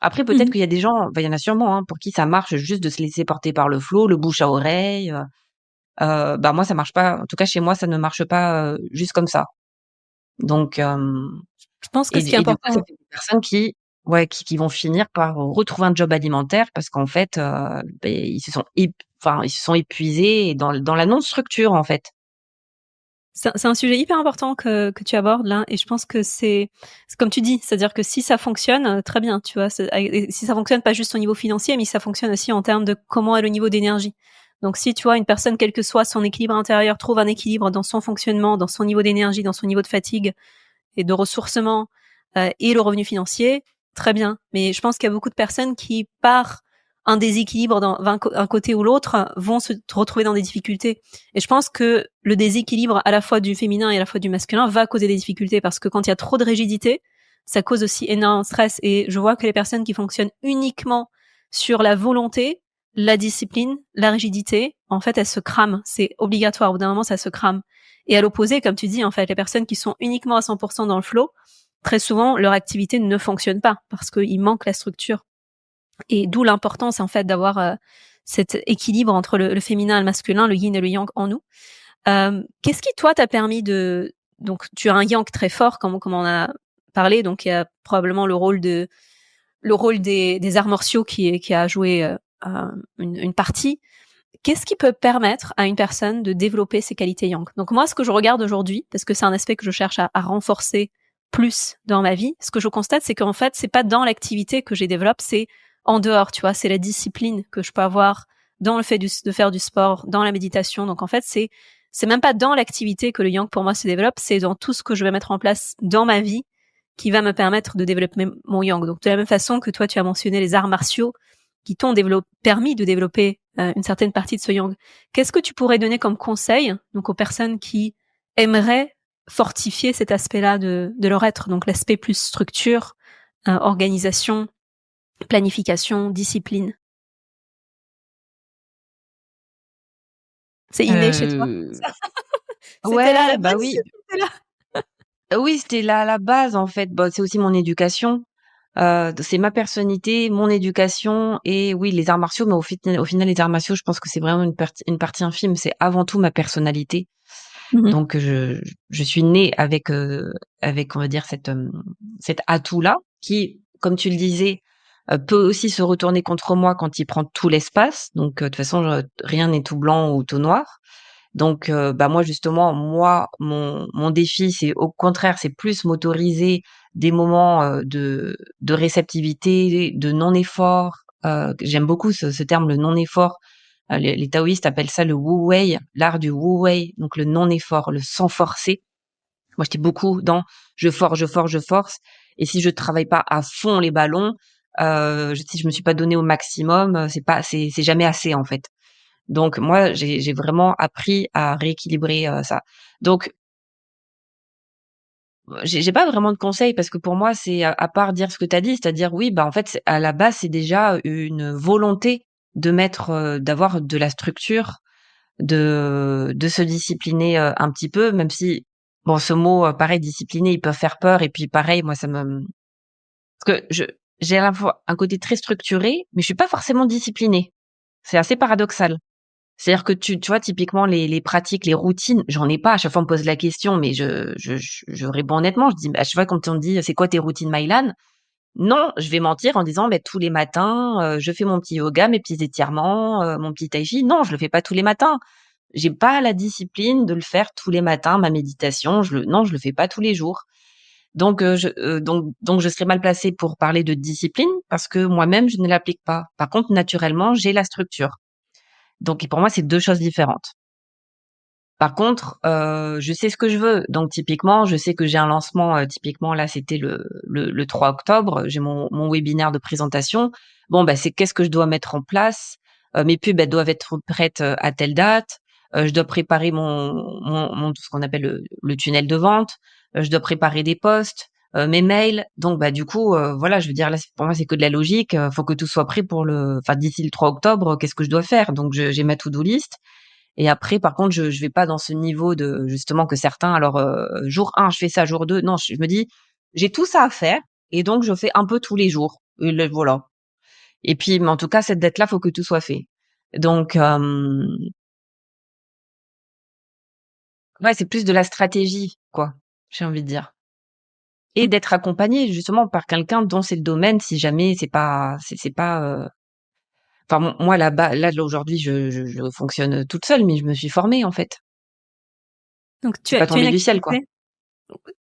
Après, Mmh peut-être mh. qu'il y a des gens, bah, il y en a sûrement, hein, pour qui ça marche juste de se laisser porter par le flot, le bouche à oreille. Bah, moi, ça marche pas. En tout cas, chez moi, ça ne marche pas juste comme ça. Donc, Je pense que et ce du qui est et du coup, ça important. fait des personnes qui, ouais, qui vont finir par retrouver un job alimentaire parce qu'en fait, beh, ils se sont épuisés et dans la non-structure, en fait. C'est un sujet hyper important que tu abordes là et je pense que c'est comme tu dis, c'est-à-dire que si ça fonctionne, très bien, tu vois? Et si ça fonctionne pas juste au niveau financier, mais si ça fonctionne aussi en termes de comment est le niveau d'énergie. Donc si, tu vois, une personne, quel que soit son équilibre intérieur, trouve un équilibre dans son fonctionnement, dans son niveau d'énergie, dans son niveau de fatigue et de ressourcement, et le revenu financier, très bien. Mais je pense qu'il y a beaucoup de personnes qui, par un déséquilibre dans un côté ou l'autre, vont se retrouver dans des difficultés. Et je pense que le déséquilibre à la fois du féminin et à la fois du masculin va causer des difficultés parce que quand il y a trop de rigidité, ça cause aussi énormément de stress. Et je vois que les personnes qui fonctionnent uniquement sur la volonté, la discipline, la rigidité, en fait, elles se crament. C'est obligatoire. Au bout d'un moment, ça se crame. Et à l'opposé, comme tu dis, en fait, les personnes qui sont uniquement à 100% dans le flow, très souvent, leur activité ne fonctionne pas parce qu'il manque la structure. Et d'où l'importance, en fait, d'avoir cet équilibre entre le féminin et le masculin, le yin et le yang en nous. Qu'est-ce qui, toi, t'a permis donc, tu as un yang très fort, comme on a parlé, donc il y a probablement le rôle des arts martiaux qui a joué une partie. Qu'est-ce qui peut permettre à une personne de développer ses qualités yang? Donc moi, ce que je regarde aujourd'hui, parce que c'est un aspect que je cherche à renforcer plus dans ma vie, ce que je constate, c'est qu'en fait, c'est pas dans l'activité que je développe, c'est en dehors, tu vois, c'est la discipline que je peux avoir dans le fait de faire du sport, dans la méditation. Donc en fait, c'est même pas dans l'activité que le yang pour moi se développe, c'est dans tout ce que je vais mettre en place dans ma vie qui va me permettre de développer mon yang. Donc de la même façon que toi, tu as mentionné les arts martiaux qui t'ont permis de développer une certaine partie de ce yang. Qu'est-ce que tu pourrais donner comme conseil donc aux personnes qui aimeraient fortifier cet aspect-là de leur être, donc l'aspect plus structure, organisation, planification, discipline? C'est inné chez toi? C'était là la base, Oui. c'était là. Oui, c'était là la base en fait. Bah, c'est aussi mon éducation. C'est ma personnalité, mon éducation et oui, les arts martiaux, mais au final, les arts martiaux, je pense que c'est vraiment une partie infime. C'est avant tout ma personnalité. Mmh. Donc, je suis née avec, on va dire, cet atout-là qui, comme tu le disais, peut aussi se retourner contre moi quand il prend tout l'espace. Donc, de toute façon, rien n'est tout blanc ou tout noir. Donc, bah, moi justement, mon défi, c'est au contraire, c'est plus m'autoriser des moments, de réceptivité, de non-effort. J'aime beaucoup ce terme, le non-effort. Les taoïstes appellent ça le Wu Wei, l'art du Wu Wei, donc le non-effort, le sans forcer. Moi, j'étais beaucoup dans je force, je force, je force. Et si je travaille pas à fond les ballons, si je me suis pas donné au maximum, c'est jamais assez en fait. Donc moi, j'ai vraiment appris à rééquilibrer, ça. Donc j'ai pas vraiment de conseils parce que pour moi, c'est à part dire ce que tu as dit, c'est-à-dire oui, bah, en fait, c'est à la base, c'est déjà une volonté d'avoir de la structure, de se discipliner, un petit peu, même si bon, ce mot, pareil, discipliner, il peut faire peur et puis pareil, moi, parce que j'ai à la fois un côté très structuré, mais je suis pas forcément disciplinée. C'est assez paradoxal. C'est-à-dire que tu vois, typiquement, les pratiques, les routines, j'en ai pas. À chaque fois, on me pose la question, mais je réponds honnêtement. Je dis, à chaque fois, quand on me dit, c'est quoi tes routines, Maïlan? Non, je vais mentir en disant, ben, tous les matins, je fais mon petit yoga, mes petits étirements, mon petit tai chi. Non, je le fais pas tous les matins. J'ai pas la discipline de le faire tous les matins, ma méditation. Non, je le fais pas tous les jours. Donc, donc je serais mal placée pour parler de discipline parce que moi-même, je ne l'applique pas. Par contre, naturellement, j'ai la structure. Donc, pour moi, c'est 2 choses différentes. Par contre, je sais ce que je veux. Donc typiquement, je sais que j'ai un lancement, typiquement là, c'était le 3 octobre, j'ai mon webinaire de présentation. Bon, bah, c'est qu'est-ce que je dois mettre en place? Mes pubs, elles doivent être prêtes, à telle date. Je dois préparer mon ce qu'on appelle le tunnel de vente. Je dois préparer des posts, mes mails. Donc bah, du coup, voilà, je veux dire là, pour moi, c'est que de la logique, faut que tout soit prêt d'ici le 3 octobre, qu'est-ce que je dois faire? Donc j'ai ma to-do list. Et après, par contre, je vais pas dans ce niveau de justement que certains alors, jour 1, je fais ça, jour 2 non, je me dis: «J'ai tout ça à faire et donc je fais un peu tous les jours» et voilà. Et puis, mais en tout cas, cette date-là, faut que tout soit fait. Donc, ouais, c'est plus de la stratégie, quoi, j'ai envie de dire. Et d'être accompagné justement par quelqu'un dont c'est le domaine si jamais c'est pas, enfin moi là aujourd'hui je fonctionne toute seule, mais je me suis formée en fait. Donc C'est pas tu as une tombé du ciel, quoi. activité.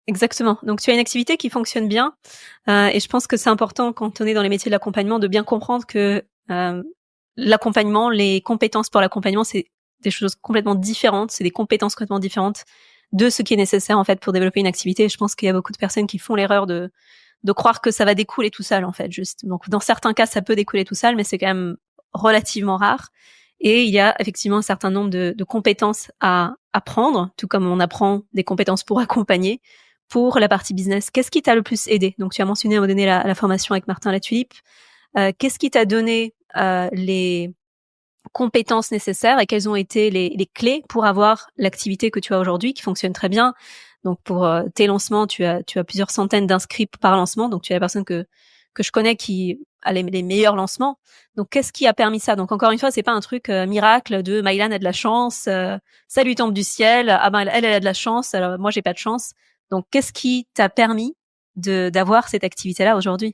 Exactement. Donc tu as une activité qui fonctionne bien, et je pense que c'est important quand on est dans les métiers de l'accompagnement de bien comprendre que l'accompagnement, les compétences pour l'accompagnement, c'est des choses complètement différentes, c'est des compétences complètement différentes de ce qui est nécessaire en fait pour développer une activité. Et je pense qu'il y a beaucoup de personnes qui font l'erreur de croire que ça va découler tout seul en fait. Juste. Donc dans certains cas, ça peut découler tout seul, mais c'est quand même relativement rare. Et il y a effectivement un certain nombre de compétences à apprendre, tout comme on apprend des compétences pour accompagner. Pour la partie business, qu'est-ce qui t'a le plus aidé? Donc, tu as mentionné à un moment donné la formation avec Martin Latulippe. Qu'est-ce qui t'a donné les compétences nécessaires et quelles ont été les clés pour avoir l'activité que tu as aujourd'hui qui fonctionne très bien. Donc pour tes lancements, tu as plusieurs centaines d'inscrits par lancement, donc tu es la personne que je connais qui a les meilleurs lancements. Donc qu'est-ce qui a permis ça? Donc encore une fois, c'est pas un truc miracle de Maïlan a de la chance, ça lui tombe du ciel, ah ben elle a de la chance, alors moi j'ai pas de chance. Donc qu'est-ce qui t'a permis d'avoir cette activité-là aujourd'hui?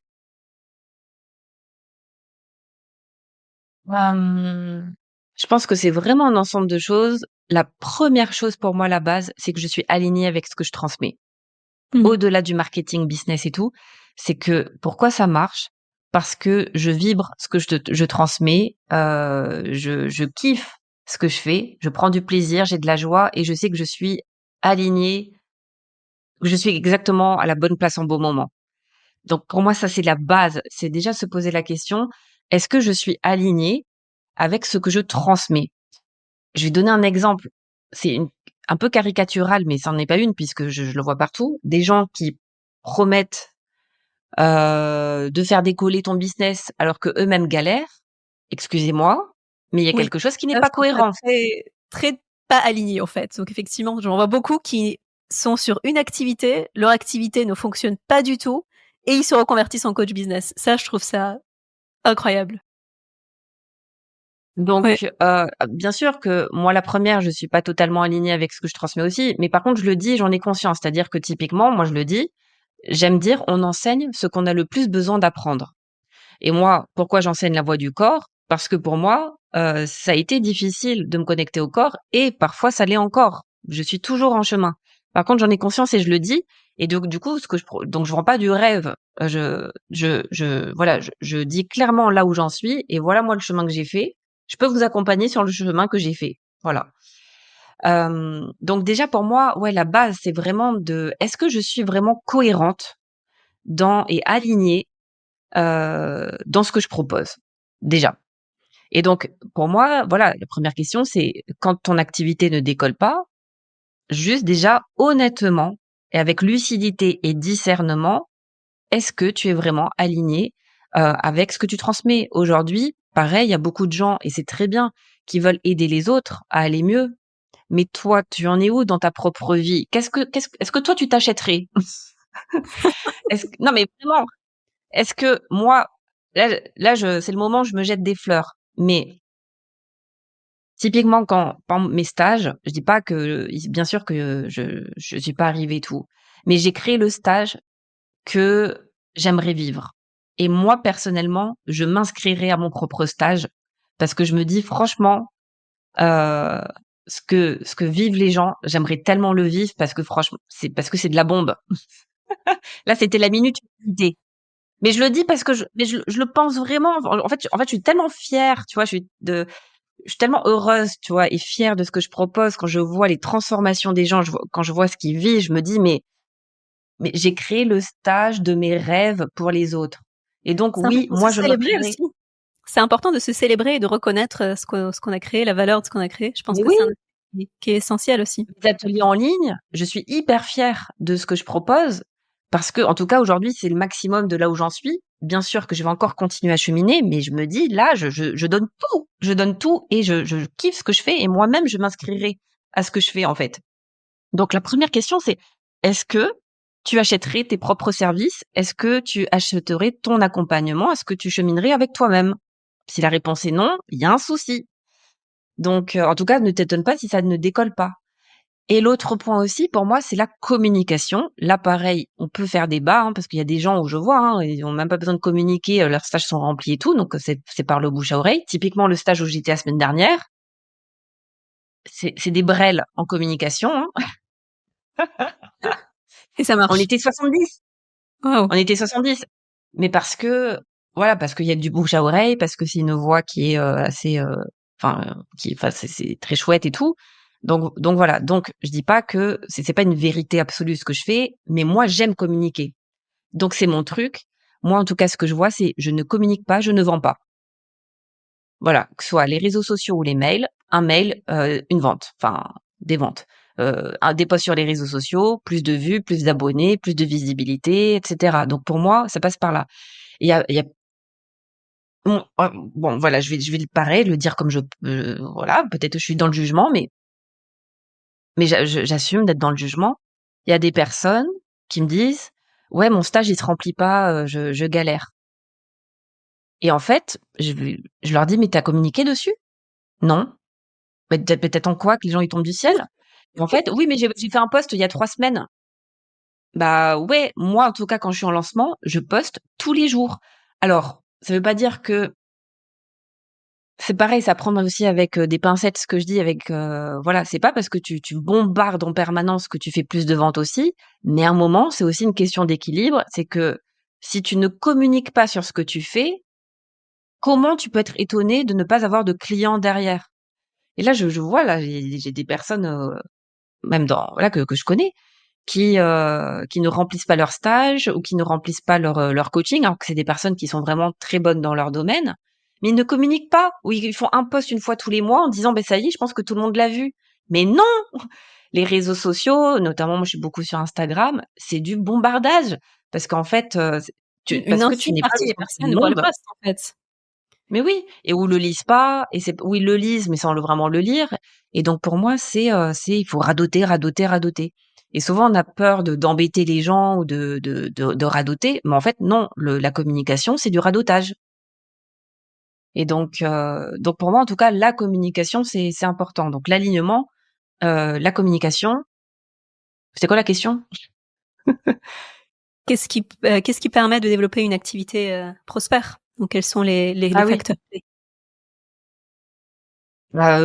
Hem, je pense que c'est vraiment un ensemble de choses. La première chose pour moi, la base, c'est que je suis alignée avec ce que je transmets. Mmh. Au-delà du marketing business et tout, c'est que pourquoi ça marche? Parce que je vibre ce que je transmets, je kiffe ce que je fais, je prends du plaisir, j'ai de la joie et je sais que je suis alignée, que je suis exactement à la bonne place en bon moment. Donc pour moi, ça, c'est la base. C'est déjà se poser la question: «Est-ce que je suis alignée avec ce que je transmets?» Je vais donner un exemple. C'est un peu caricatural, mais ça n'en est pas une puisque je le vois partout. Des gens qui promettent, de faire décoller ton business alors que eux mêmes galèrent. Excusez-moi, mais il y a Oui, quelque chose qui n'est ça je pas trouve ça cohérent. très pas aligné en fait. Donc effectivement, j'en vois beaucoup qui sont sur une activité, leur activité ne fonctionne pas du tout et ils se reconvertissent en coach business. Ça, je trouve ça incroyable. Ouais, Donc, bien sûr que moi, la première, je suis pas totalement alignée avec ce que je transmets aussi, mais par contre, je le dis, j'en ai conscience. C'est-à-dire que typiquement, moi, je le dis, j'aime dire: «On enseigne ce qu'on a le plus besoin d'apprendre». Et moi, pourquoi j'enseigne la voix du corps? Parce que pour moi, ça a été difficile de me connecter au corps et parfois ça l'est encore. Je suis toujours en chemin. Par contre, j'en ai conscience et je le dis et donc du coup, ce que donc je vends pas du rêve. Voilà, je dis clairement là où j'en suis et voilà moi le chemin que j'ai fait. Je peux vous accompagner sur le chemin que j'ai fait. Voilà. Donc déjà pour moi, ouais, la base, c'est vraiment de est-ce que je suis vraiment cohérente dans et alignée dans ce que je propose, déjà. Et donc, pour moi, voilà, la première question, c'est quand ton activité ne décolle pas, juste déjà, honnêtement, et avec lucidité et discernement, est-ce que tu es vraiment aligné avec ce que tu transmets? Aujourd'hui, pareil, il y a beaucoup de gens, et c'est très bien, qui veulent aider les autres à aller mieux. Mais toi, tu en es où dans ta propre vie? Est-ce que toi, tu t'achèterais? Non, mais vraiment, est-ce que moi, c'est le moment où je me jette des fleurs. Mais typiquement, quand pendant mes stages, je dis pas que, bien sûr que je suis pas arrivée et tout, mais j'ai créé le stage que j'aimerais vivre. Et moi, personnellement, je m'inscrirai à mon propre stage parce que je me dis franchement, heu, ce que vivent les gens, j'aimerais tellement le vivre parce que franchement, c'est parce que c'est de la bombe. Là, c'était la minute utilité. Mais je le dis parce que je le pense vraiment. En fait, je suis tellement fière, tu vois, je suis tellement heureuse, tu vois, et fière de ce que je propose quand je vois les transformations des gens, quand je vois ce qu'ils vivent, je me dis mais j'ai créé le stage de mes rêves pour les autres. Et donc c'est un peu oui, pour se moi je célébrer m'offrirai. aussi. C'est important de se célébrer et de reconnaître ce qu'on a créé, la valeur de ce qu'on a créé. Je pense Mais que oui, c'est un aspect qui est essentiel aussi. les ateliers en ligne, je suis hyper fière de ce que je propose parce que en tout cas aujourd'hui, c'est le maximum de là où j'en suis. Bien sûr que je vais encore continuer à cheminer, mais je me dis là, je donne tout. Je donne tout et je kiffe ce que je fais et moi-même je m'inscrirai à ce que je fais en fait. Donc la première question, c'est est-ce que tu achèterais tes propres services? Est-ce que tu achèterais ton accompagnement? Est-ce que tu cheminerais avec toi-même? Si la réponse est non, il y a un souci. Donc, en tout cas, ne t'étonne pas si ça ne décolle pas. Et l'autre point aussi, pour moi, c'est la communication. Là, pareil, on peut faire débat, hein, parce qu'il y a des gens où je vois, hein, ils ont même pas besoin de communiquer, leurs stages sont remplis et tout, donc c'est par le bouche à oreille. Typiquement, le stage où j'étais la semaine dernière, c'est des brels en communication, hein. Et ça On marche. était 70. Waouh! On était 70, mais parce que voilà, parce qu'il y a du bouche à oreille, parce que c'est une voix qui est, assez, enfin, c'est très chouette et tout. Donc voilà, donc je dis pas que c'est pas une vérité absolue ce que je fais, mais moi j'aime communiquer. Donc c'est mon truc. Moi, en tout cas, ce que je vois, c'est je ne communique pas, je ne vends pas. Voilà, que ce soit les réseaux sociaux ou les mails, un mail, une vente, enfin des ventes. Des posts sur les réseaux sociaux, plus de vues, plus d'abonnés, plus de visibilité et cetera. Donc pour moi, ça passe par là. Il y a bon, voilà, je vais le pareil, le dire comme voilà, peut-être que je suis dans le jugement, mais j'assume d'être dans le jugement. Il y a des personnes qui me disent: «Ouais, mon stage, il se remplit pas, je galère». Et en fait, je leur dis: «Mais tu as communiqué dessus?» «Non». «Mais t'attends quoi? Que les gens, ils tombent du ciel?» Et en fait: «Oui, mais j'ai fait un post il y a 3 semaines». Bah, ouais, moi, en tout cas, quand je suis en lancement, je poste tous les jours. Alors, ça veut pas dire que c'est pareil, ça prend aussi avec, des pincettes ce que je dis avec, voilà, c'est pas parce que tu bombardes en permanence que tu fais plus de ventes aussi, mais à un moment, c'est aussi une question d'équilibre. C'est que si tu ne communiques pas sur ce que tu fais, comment tu peux être étonné de ne pas avoir de clients derrière? Et là, je vois là, j'ai des personnes, même dans voilà, que je connais, qui ne remplissent pas leur stage ou qui ne remplissent pas leur coaching, alors que c'est des personnes qui sont vraiment très bonnes dans leur domaine, mais ils ne communiquent pas ou ils font un post une fois tous les mois en disant: «Beh, ça y est, je pense que tout le monde l'a vu». Mais non! Les réseaux sociaux, notamment moi je suis beaucoup sur Instagram, c'est du bombardage parce qu'en fait, Une parce que tu infime n'es pas partie le des centre du personnes voient le monde. post, en fait. Mais oui, et ou le lisent pas, et c'est ou ils le lisent, mais sans vraiment le lire. Et donc pour moi, c'est il faut radoter, radoter, radoter. Et souvent on a peur d'embêter les gens ou de radoter, mais en fait non, la communication, c'est du radotage. Et donc pour moi, en tout cas, la communication, c'est important. Donc l'alignement, la communication. C'est quoi la question? Qu'est-ce qui permet de développer une activité, prospère? Donc quels sont les Ah oui, facteurs clés?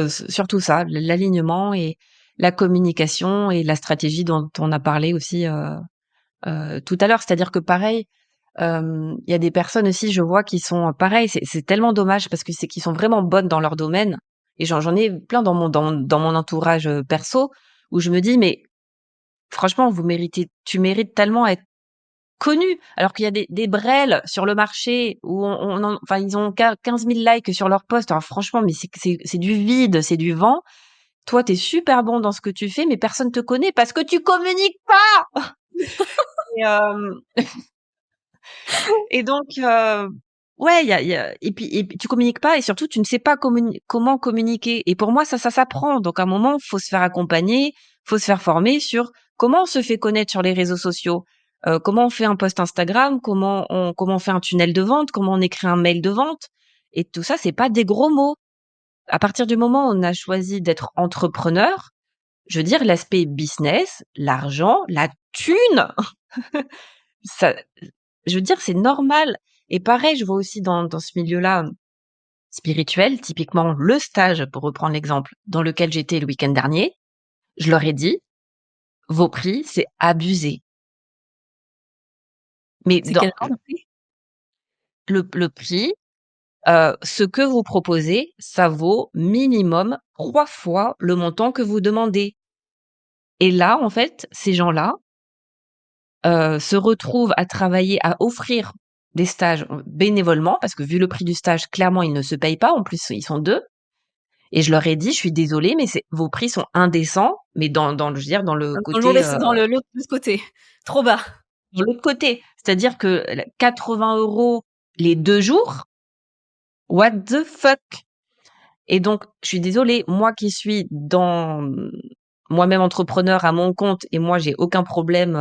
surtout ça, l'alignement et la communication et la stratégie dont on a parlé aussi, tout à l'heure. C'est-à-dire que pareil, il y a des personnes aussi, je vois, qui sont pareil, c'est tellement dommage parce que c'est qu'ils sont vraiment bonnes dans leur domaine, et j'en ai plein dans mon entourage, perso, où je me dis: «Mais franchement, tu mérites tellement être connu». Alors qu'il y a des brels sur le marché où enfin, ils ont 15 000 likes sur leur post. Alors franchement, mais c'est du vide, c'est du vent. Toi, tu es super bon dans ce que tu fais, mais personne te connaît parce que tu communiques pas! Et Et donc, ouais, il y a et puis tu communiques pas, et surtout tu ne sais pas comment communiquer. Et pour moi, ça s'apprend. Donc à un moment, faut se faire accompagner, faut se faire former sur comment on se fait connaître sur les réseaux sociaux, comment on fait un post Instagram, comment on fait un tunnel de vente, comment on écrit un mail de vente. Et tout ça, c'est pas des gros mots. À partir du moment où on a choisi d'être entrepreneur, je veux dire l'aspect business, l'argent, la thune, ça je veux dire, c'est normal. Et pareil, je vois aussi dans ce milieu-là, spirituel, typiquement le stage, pour reprendre l'exemple dans lequel j'étais le week-end dernier, je leur ai dit: «Vos prix, c'est abusé». Mais C'est dans quel genre de prix? le prix, ce que vous proposez, ça vaut minimum 3 fois le montant que vous demandez. Et là, en fait, ces gens-là, se retrouvent à travailler, à offrir des stages, bénévolement, parce que vu le prix du stage, clairement, ils ne se payent pas. En plus, ils sont 2. Et je leur ai dit: «Je suis désolée, mais c'est vos prix sont indécents», mais dans le je veux dire, dans le Dans le mauvais côté, dans le l'autre côté, trop bas. de l'autre côté. C'est-à-dire que 80 € les 2 jours, what the fuck? Et donc, je suis désolée, moi qui suis moi-même entrepreneur à mon compte, et moi j'ai aucun problème,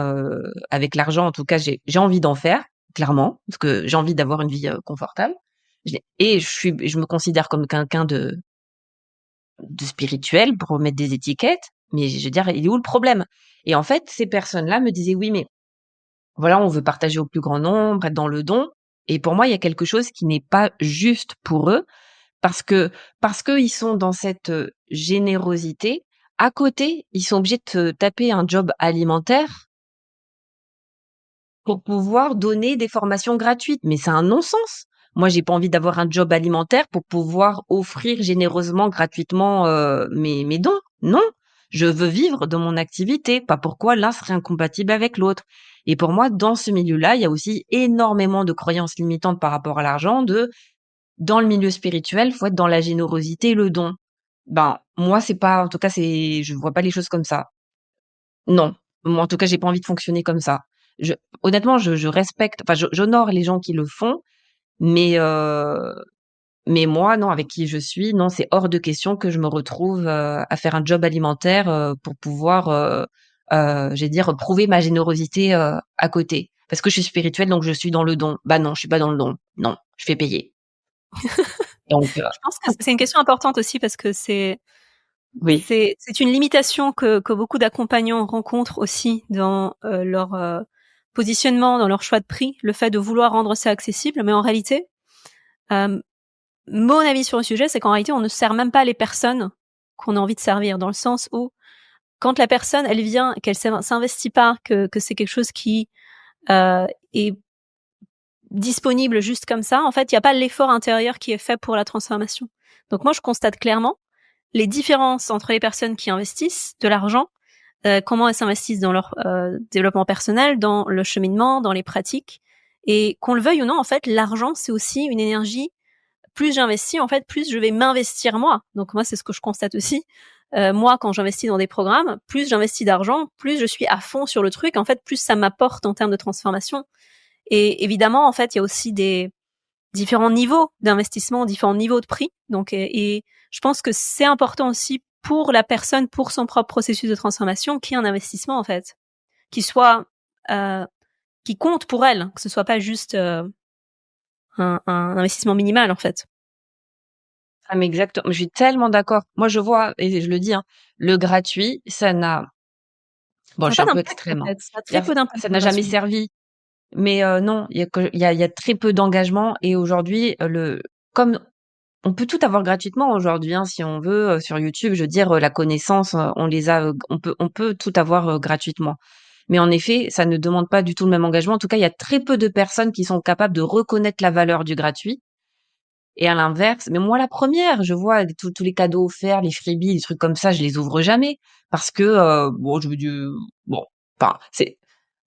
avec l'argent. En tout cas, j'ai envie d'en faire, clairement, parce que j'ai envie d'avoir une vie, confortable. Je me considère comme quelqu'un de spirituel pour mettre des étiquettes, mais je veux dire, il est où le problème? Et en fait, ces personnes-là me disaient: «Oui, mais voilà, on veut partager au plus grand nombre, être dans le don». Et pour moi, il y a quelque chose qui n'est pas juste pour eux, parce que qu'ils sont dans cette, générosité, à côté, ils sont obligés de se taper un job alimentaire pour pouvoir donner des formations gratuites. Mais c'est un non-sens. Moi, j'ai pas envie d'avoir un job alimentaire pour pouvoir offrir généreusement, gratuitement, mes dons. Non, je veux vivre de mon activité, pas pourquoi l'un serait incompatible avec l'autre. Et pour moi, dans ce milieu-là, il y a aussi énormément de croyances limitantes par rapport à l'argent, dans le milieu spirituel, faut être dans la générosité et le don. Ben, moi, c'est pas, en tout cas, je vois pas les choses comme ça. Non. Moi, en tout cas, j'ai pas envie de fonctionner comme ça. Je Honnêtement, je respecte, enfin, j'honore les gens qui le font, Mais mais moi, non, avec qui je suis, non, c'est hors de question que je me retrouve, à faire un job alimentaire, pour pouvoir, j'allais dire, prouver ma générosité, à côté. Parce que je suis spirituelle, donc je suis dans le don. Bah non, je suis pas dans le don. Non, je fais payer. Donc Je pense que c'est une question importante aussi parce que oui. c'est une limitation que beaucoup d'accompagnants rencontrent aussi dans leur positionnement, dans leur choix de prix, le fait de vouloir rendre ça accessible, mais en réalité, euh, mon avis sur le sujet, c'est qu'en réalité, on ne sert même pas les personnes qu'on a envie de servir, dans le sens où quand la personne, elle vient, qu'elle s'investit pas, que c'est quelque chose qui est disponible juste comme ça, en fait, il n'y a pas l'effort intérieur qui est fait pour la transformation. Donc moi, je constate clairement les différences entre les personnes qui investissent de l'argent, comment elles s'investissent dans leur développement personnel, dans le cheminement, dans les pratiques. Et qu'on le veuille ou non, en fait, l'argent, c'est aussi une énergie. Plus j'investis, en fait, plus je vais m'investir moi. Donc moi, c'est ce que je constate aussi. Moi, quand j'investis dans des programmes, plus j'investis d'argent, plus je suis à fond sur le truc. En fait, plus ça m'apporte en termes de transformation. Et évidemment, en fait, il y a aussi des différents niveaux d'investissement, différents niveaux de prix. Donc, et je pense que c'est important aussi pour la personne, pour son propre processus de transformation, qu'il y ait un investissement en fait, qui soit qui compte pour elle, que ce soit pas juste un investissement minimal en fait. Ah mais exactement, je suis tellement d'accord. Moi, je vois et je le dis, hein, le gratuit, ça n'a bon, Ça je n'a suis pas un peu d'impact en extrême, hein. fait, ça a très C'est-à-dire peu d'impact ça le n'a jamais gratuit. servi. Mais non, il y a très peu d'engagement et aujourd'hui, le comme on peut tout avoir gratuitement aujourd'hui, hein, si on veut, sur YouTube. Je veux dire, la connaissance, on les a, on peut tout avoir, gratuitement. Mais en effet, ça ne demande pas du tout le même engagement. En tout cas, il y a très peu de personnes qui sont capables de reconnaître la valeur du gratuit et à l'inverse mais moi la première, je vois tous les cadeaux offerts, les freebies, les trucs comme ça, je les ouvre jamais parce que, bon, je me dis, bon, enfin,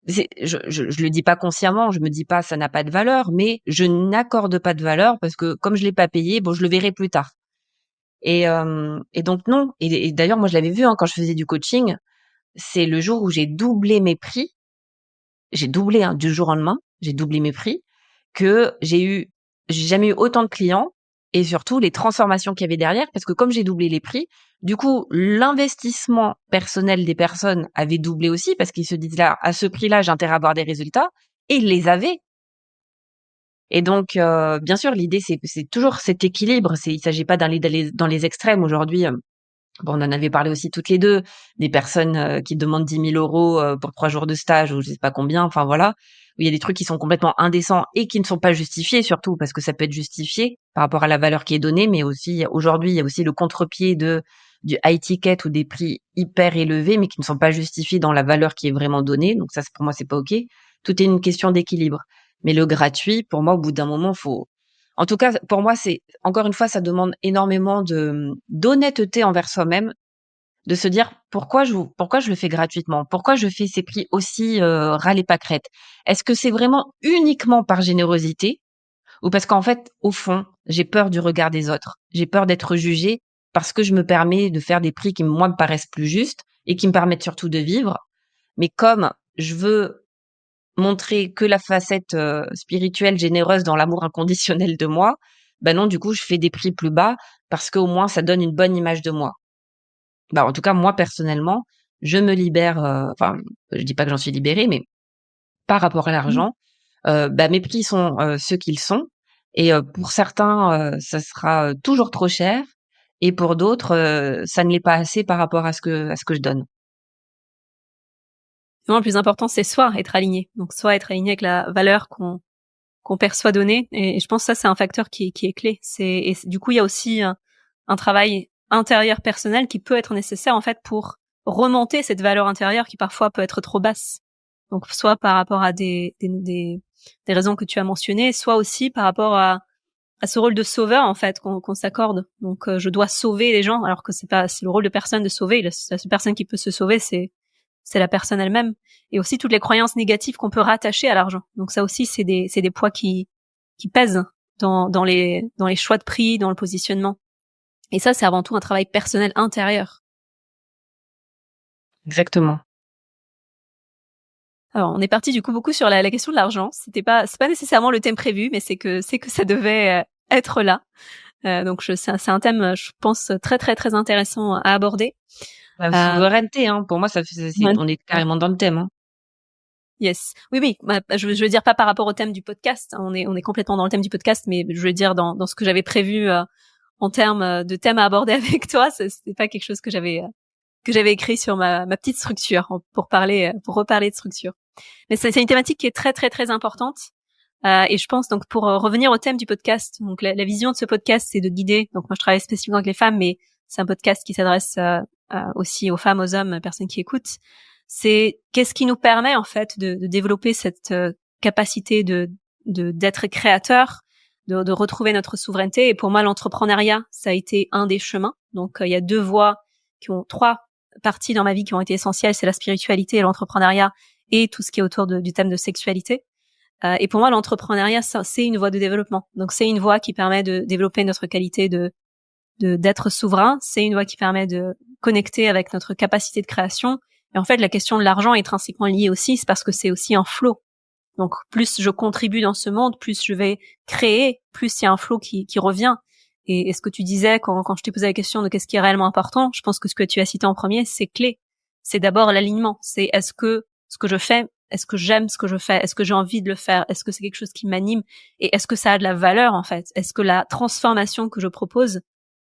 je le dis pas consciemment, je me dis pas: «Ça n'a pas de valeur», mais je n'accorde pas de valeur parce que comme je l'ai pas payé, bon, je le verrai plus tard et donc non et d'ailleurs, moi, je l'avais vu, hein, quand je faisais du coaching, c'est le jour où j'ai doublé mes prix, j'ai doublé, hein, du jour au lendemain, j'ai doublé mes prix, que j'ai jamais eu autant de clients et surtout les transformations qu'il y avait derrière parce que comme j'ai doublé les prix, du coup, l'investissement personnel des personnes avait doublé aussi parce qu'ils se disent: «Là, à ce prix-là, j'ai intérêt à avoir des résultats» et ils les avaient et donc bien sûr, l'idée, c'est toujours cet équilibre. Il s'agit pas d'aller dans les extrêmes. Aujourd'hui, bon, on en avait parlé aussi toutes les 2, des personnes, qui demandent 10 000 € pour 3 jours de stage ou je sais pas combien, enfin voilà. Où il y a des trucs qui sont complètement indécents et qui ne sont pas justifiés surtout parce que ça peut être justifié par rapport à la valeur qui est donnée, mais aussi aujourd'hui, il y a aussi le contre-pied du high ticket ou des prix hyper élevés, mais qui ne sont pas justifiés dans la valeur qui est vraiment donnée. Donc ça, c'est pour moi, c'est pas OK. Tout est une question d'équilibre. Mais le gratuit, pour moi, au bout d'un moment, faut en tout cas, pour moi, c'est encore une fois, ça demande énormément d'honnêteté envers soi-même, de se dire: «Pourquoi je le fais gratuitement? Pourquoi je fais ces prix aussi, ras les pâquerettes? Est-ce que c'est vraiment uniquement par générosité ou parce qu'en fait, au fond, j'ai peur du regard des autres? J'ai peur d'être jugée parce que je me permets de faire des prix qui, moi, me paraissent plus justes et qui me permettent surtout de vivre. Mais comme je veux montrer que la facette, spirituelle, généreuse dans l'amour inconditionnel de moi, bah non, du coup, je fais des prix plus bas parce qu'au moins ça donne une bonne image de moi. Bah, en tout cas, moi, personnellement, je me libère, enfin, je dis pas que j'en suis libérée, mais par rapport à Mmh. l'argent, bah, mes prix sont, ce qu'ils sont et pour certains, ça sera, toujours trop cher et pour d'autres, ça ne l'est pas assez par rapport à ce que je donne. Non, le plus important, c'est soi, être aligné. Donc soit être aligné avec la valeur qu'on perçoit donner. Et je pense que ça, c'est un facteur qui est clé. Du coup, il y a aussi un travail intérieur personnel qui peut être nécessaire, en fait, pour remonter cette valeur intérieure qui parfois peut être trop basse. Donc, soit par rapport à des raisons que tu as mentionnées, soit aussi par rapport à ce rôle de sauveur, en fait, qu'on s'accorde. Donc, je dois sauver les gens, alors que c'est le rôle de personne de sauver. La seule personne qui peut se sauver, c'est la personne elle-même et aussi toutes les croyances négatives qu'on peut rattacher à l'argent. Donc ça aussi c'est des poids qui pèsent dans les choix de prix, dans le positionnement. Et ça c'est avant tout un travail personnel intérieur. Exactement. Alors, on est parti du coup beaucoup sur la question de l'argent. C'est pas nécessairement le thème prévu, mais c'est que ça devait être là. Donc c'est un thème, je pense, très très très intéressant à aborder. La Euh, souveraineté, hein, pour moi, ouais, on est carrément dans le thème. Hein. yes, oui. Bah, je veux dire pas par rapport au thème du podcast. On est complètement dans le thème du podcast, mais je veux dire dans ce que j'avais prévu en termes de thème à aborder avec toi. C'était pas quelque chose que j'avais écrit sur ma petite structure pour reparler de structure. Mais c'est une thématique qui est très très très importante. Et je pense donc pour revenir au thème du podcast, donc la vision de ce podcast, c'est de guider. Donc moi je travaille spécifiquement avec les femmes, mais c'est un podcast qui s'adresse aussi aux femmes, aux hommes, personnes qui écoutent. C'est qu'est-ce qui nous permet en fait de développer cette capacité d'être créateur, de retrouver notre souveraineté. Et pour moi, l'entrepreneuriat, ça a été un des chemins. Donc il y a trois parties dans ma vie qui ont été essentielles, c'est la spiritualité et l'entrepreneuriat et tout ce qui est autour du thème de sexualité. Et pour moi, l'entrepreneuriat, c'est une voie de développement. Donc, c'est une voie qui permet de développer notre qualité d'être souverain. C'est une voie qui permet de connecter avec notre capacité de création. Et en fait, la question de l'argent est intrinsèquement liée aussi, c'est parce que c'est aussi un flow. Donc, plus je contribue dans ce monde, plus je vais créer, plus il y a un flow qui revient. Et ce que tu disais quand je t'ai posé la question de qu'est-ce qui est réellement important, je pense que ce que tu as cité en premier, c'est clé. C'est d'abord l'alignement. C'est est-ce que ce que je fais, est-ce que j'aime ce que je fais? Est-ce que j'ai envie de le faire? Est-ce que c'est quelque chose qui m'anime? Et est-ce que ça a de la valeur, en fait? Est-ce que la transformation que je propose,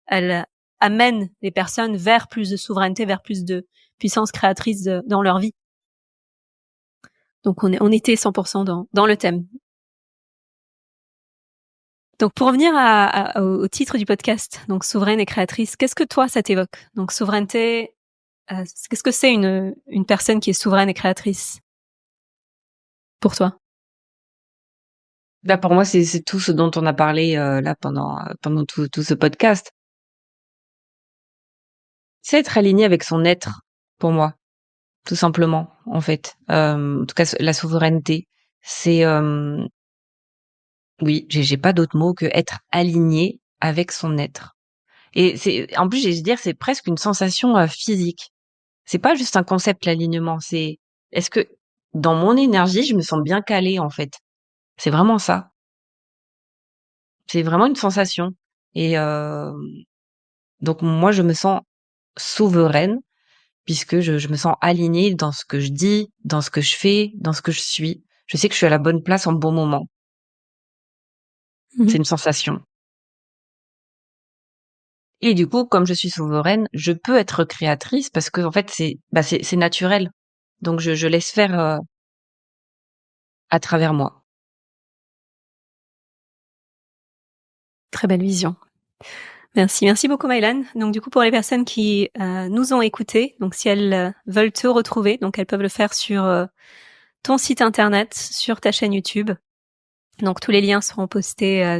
elle amène les personnes vers plus de souveraineté, vers plus de puissance créatrice dans leur vie? Donc, on était 100% dans le thème. Donc, pour revenir au titre du podcast, donc souveraine et créatrice, qu'est-ce que toi, ça t'évoque? Donc, souveraineté, qu'est-ce que c'est une personne qui est souveraine et créatrice pour toi? Là, pour moi, c'est tout ce dont on a parlé là pendant tout ce podcast. C'est être aligné avec son être, pour moi, tout simplement, en fait. En tout cas, la souveraineté, c'est oui, j'ai pas d'autre mot que être aligné avec son être. Et c'est en plus, je vais dire, c'est presque une sensation physique. C'est pas juste un concept l'alignement, c'est est-ce que dans mon énergie, je me sens bien calée en fait. C'est vraiment ça. C'est vraiment une sensation. Et donc moi, je me sens souveraine puisque je me sens alignée dans ce que je dis, dans ce que je fais, dans ce que je suis. Je sais que je suis à la bonne place en bon moment. C'est Mhm. une sensation. Et du coup, comme je suis souveraine, je peux être créatrice parce que en fait, c'est naturel. Donc je laisse faire à travers moi. Très belle vision. Merci beaucoup Mylan. Donc du coup pour les personnes qui nous ont écoutés, donc si elles veulent te retrouver, donc elles peuvent le faire sur ton site internet, sur ta chaîne YouTube. Donc tous les liens seront postés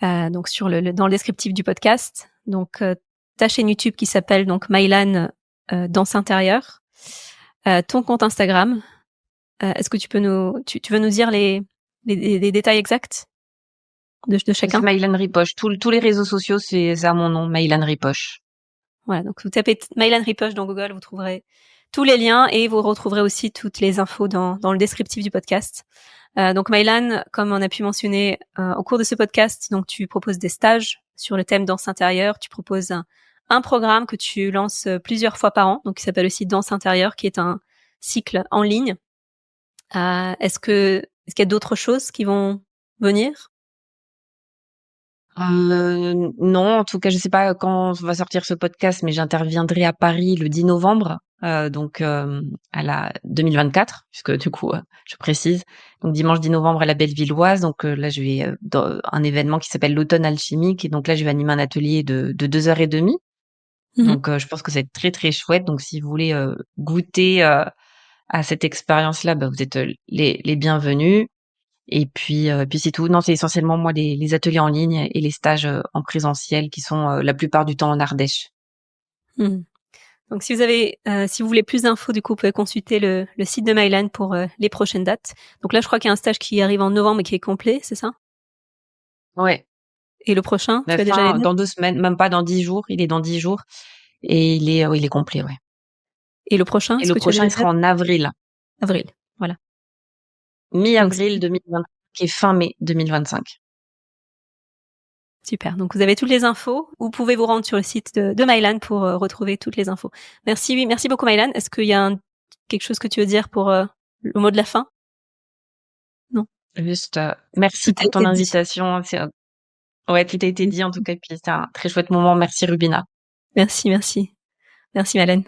donc sur dans le descriptif du podcast. Donc ta chaîne YouTube qui s'appelle donc Mylan Danse intérieure, ton compte Instagram. Est-ce que tu veux nous dire les détails exacts de C'est chacun? Mylan Ripoche. Tous les réseaux sociaux, c'est ça mon nom, Mylan Ripoche. Voilà, donc vous tapez Mylan Ripoche dans Google, vous trouverez tous les liens et vous retrouverez aussi toutes les infos dans le descriptif du podcast. Donc Mylan, comme on a pu mentionner au cours de ce podcast, donc tu proposes des stages sur le thème danse intérieure, tu proposes un programme que tu lances plusieurs fois par an, donc qui s'appelle aussi Danse intérieure, qui est un cycle en ligne. Est-ce qu'il y a d'autres choses qui vont venir? Non, en tout cas, je sais pas quand va sortir ce podcast, mais j'interviendrai à Paris le 10 novembre, donc à la 2024, puisque du coup, je précise. Donc dimanche 10 novembre à la Bellevilloise. Donc là, je vais dans un événement qui s'appelle l'Automne alchimique. Et donc là, je vais animer un atelier de 2 heures et demie. Mhm. Donc je pense que c'est très très chouette. Donc si vous voulez goûter à cette expérience-là, bah, vous êtes les bienvenus. Et puis c'est tout. Non, c'est essentiellement moi les ateliers en ligne et les stages en présentiel qui sont la plupart du temps en Ardèche. Mhm. Donc si vous voulez plus d'infos, du coup, vous pouvez consulter le site de Mylan pour les prochaines dates. Donc là, je crois qu'il y a un stage qui arrive en novembre et qui est complet, c'est ça? Ouais, Et le prochain, la tu as déjà les fin dates? dans 2 semaines, même pas dans 10 jours. Il est dans 10 jours et il est complet, ouais. Et le prochain, Et est-ce le que tu as prochain, déjà il les sera dates? en avril. Avril, voilà. Mi-avril 2025 et fin mai 2025. Super. Donc vous avez toutes les infos. Vous pouvez vous rendre sur le site de Mylan pour retrouver toutes les infos. Merci, oui, merci beaucoup Mylan. Est-ce qu'il y a quelque chose que tu veux dire pour le mot de la fin? Non. Juste, merci Tout a pour ton été dit. invitation. Ouais, tout a été dit en tout cas, puis c'était un très chouette moment. Merci Rubina. Merci, merci. Merci Mylan.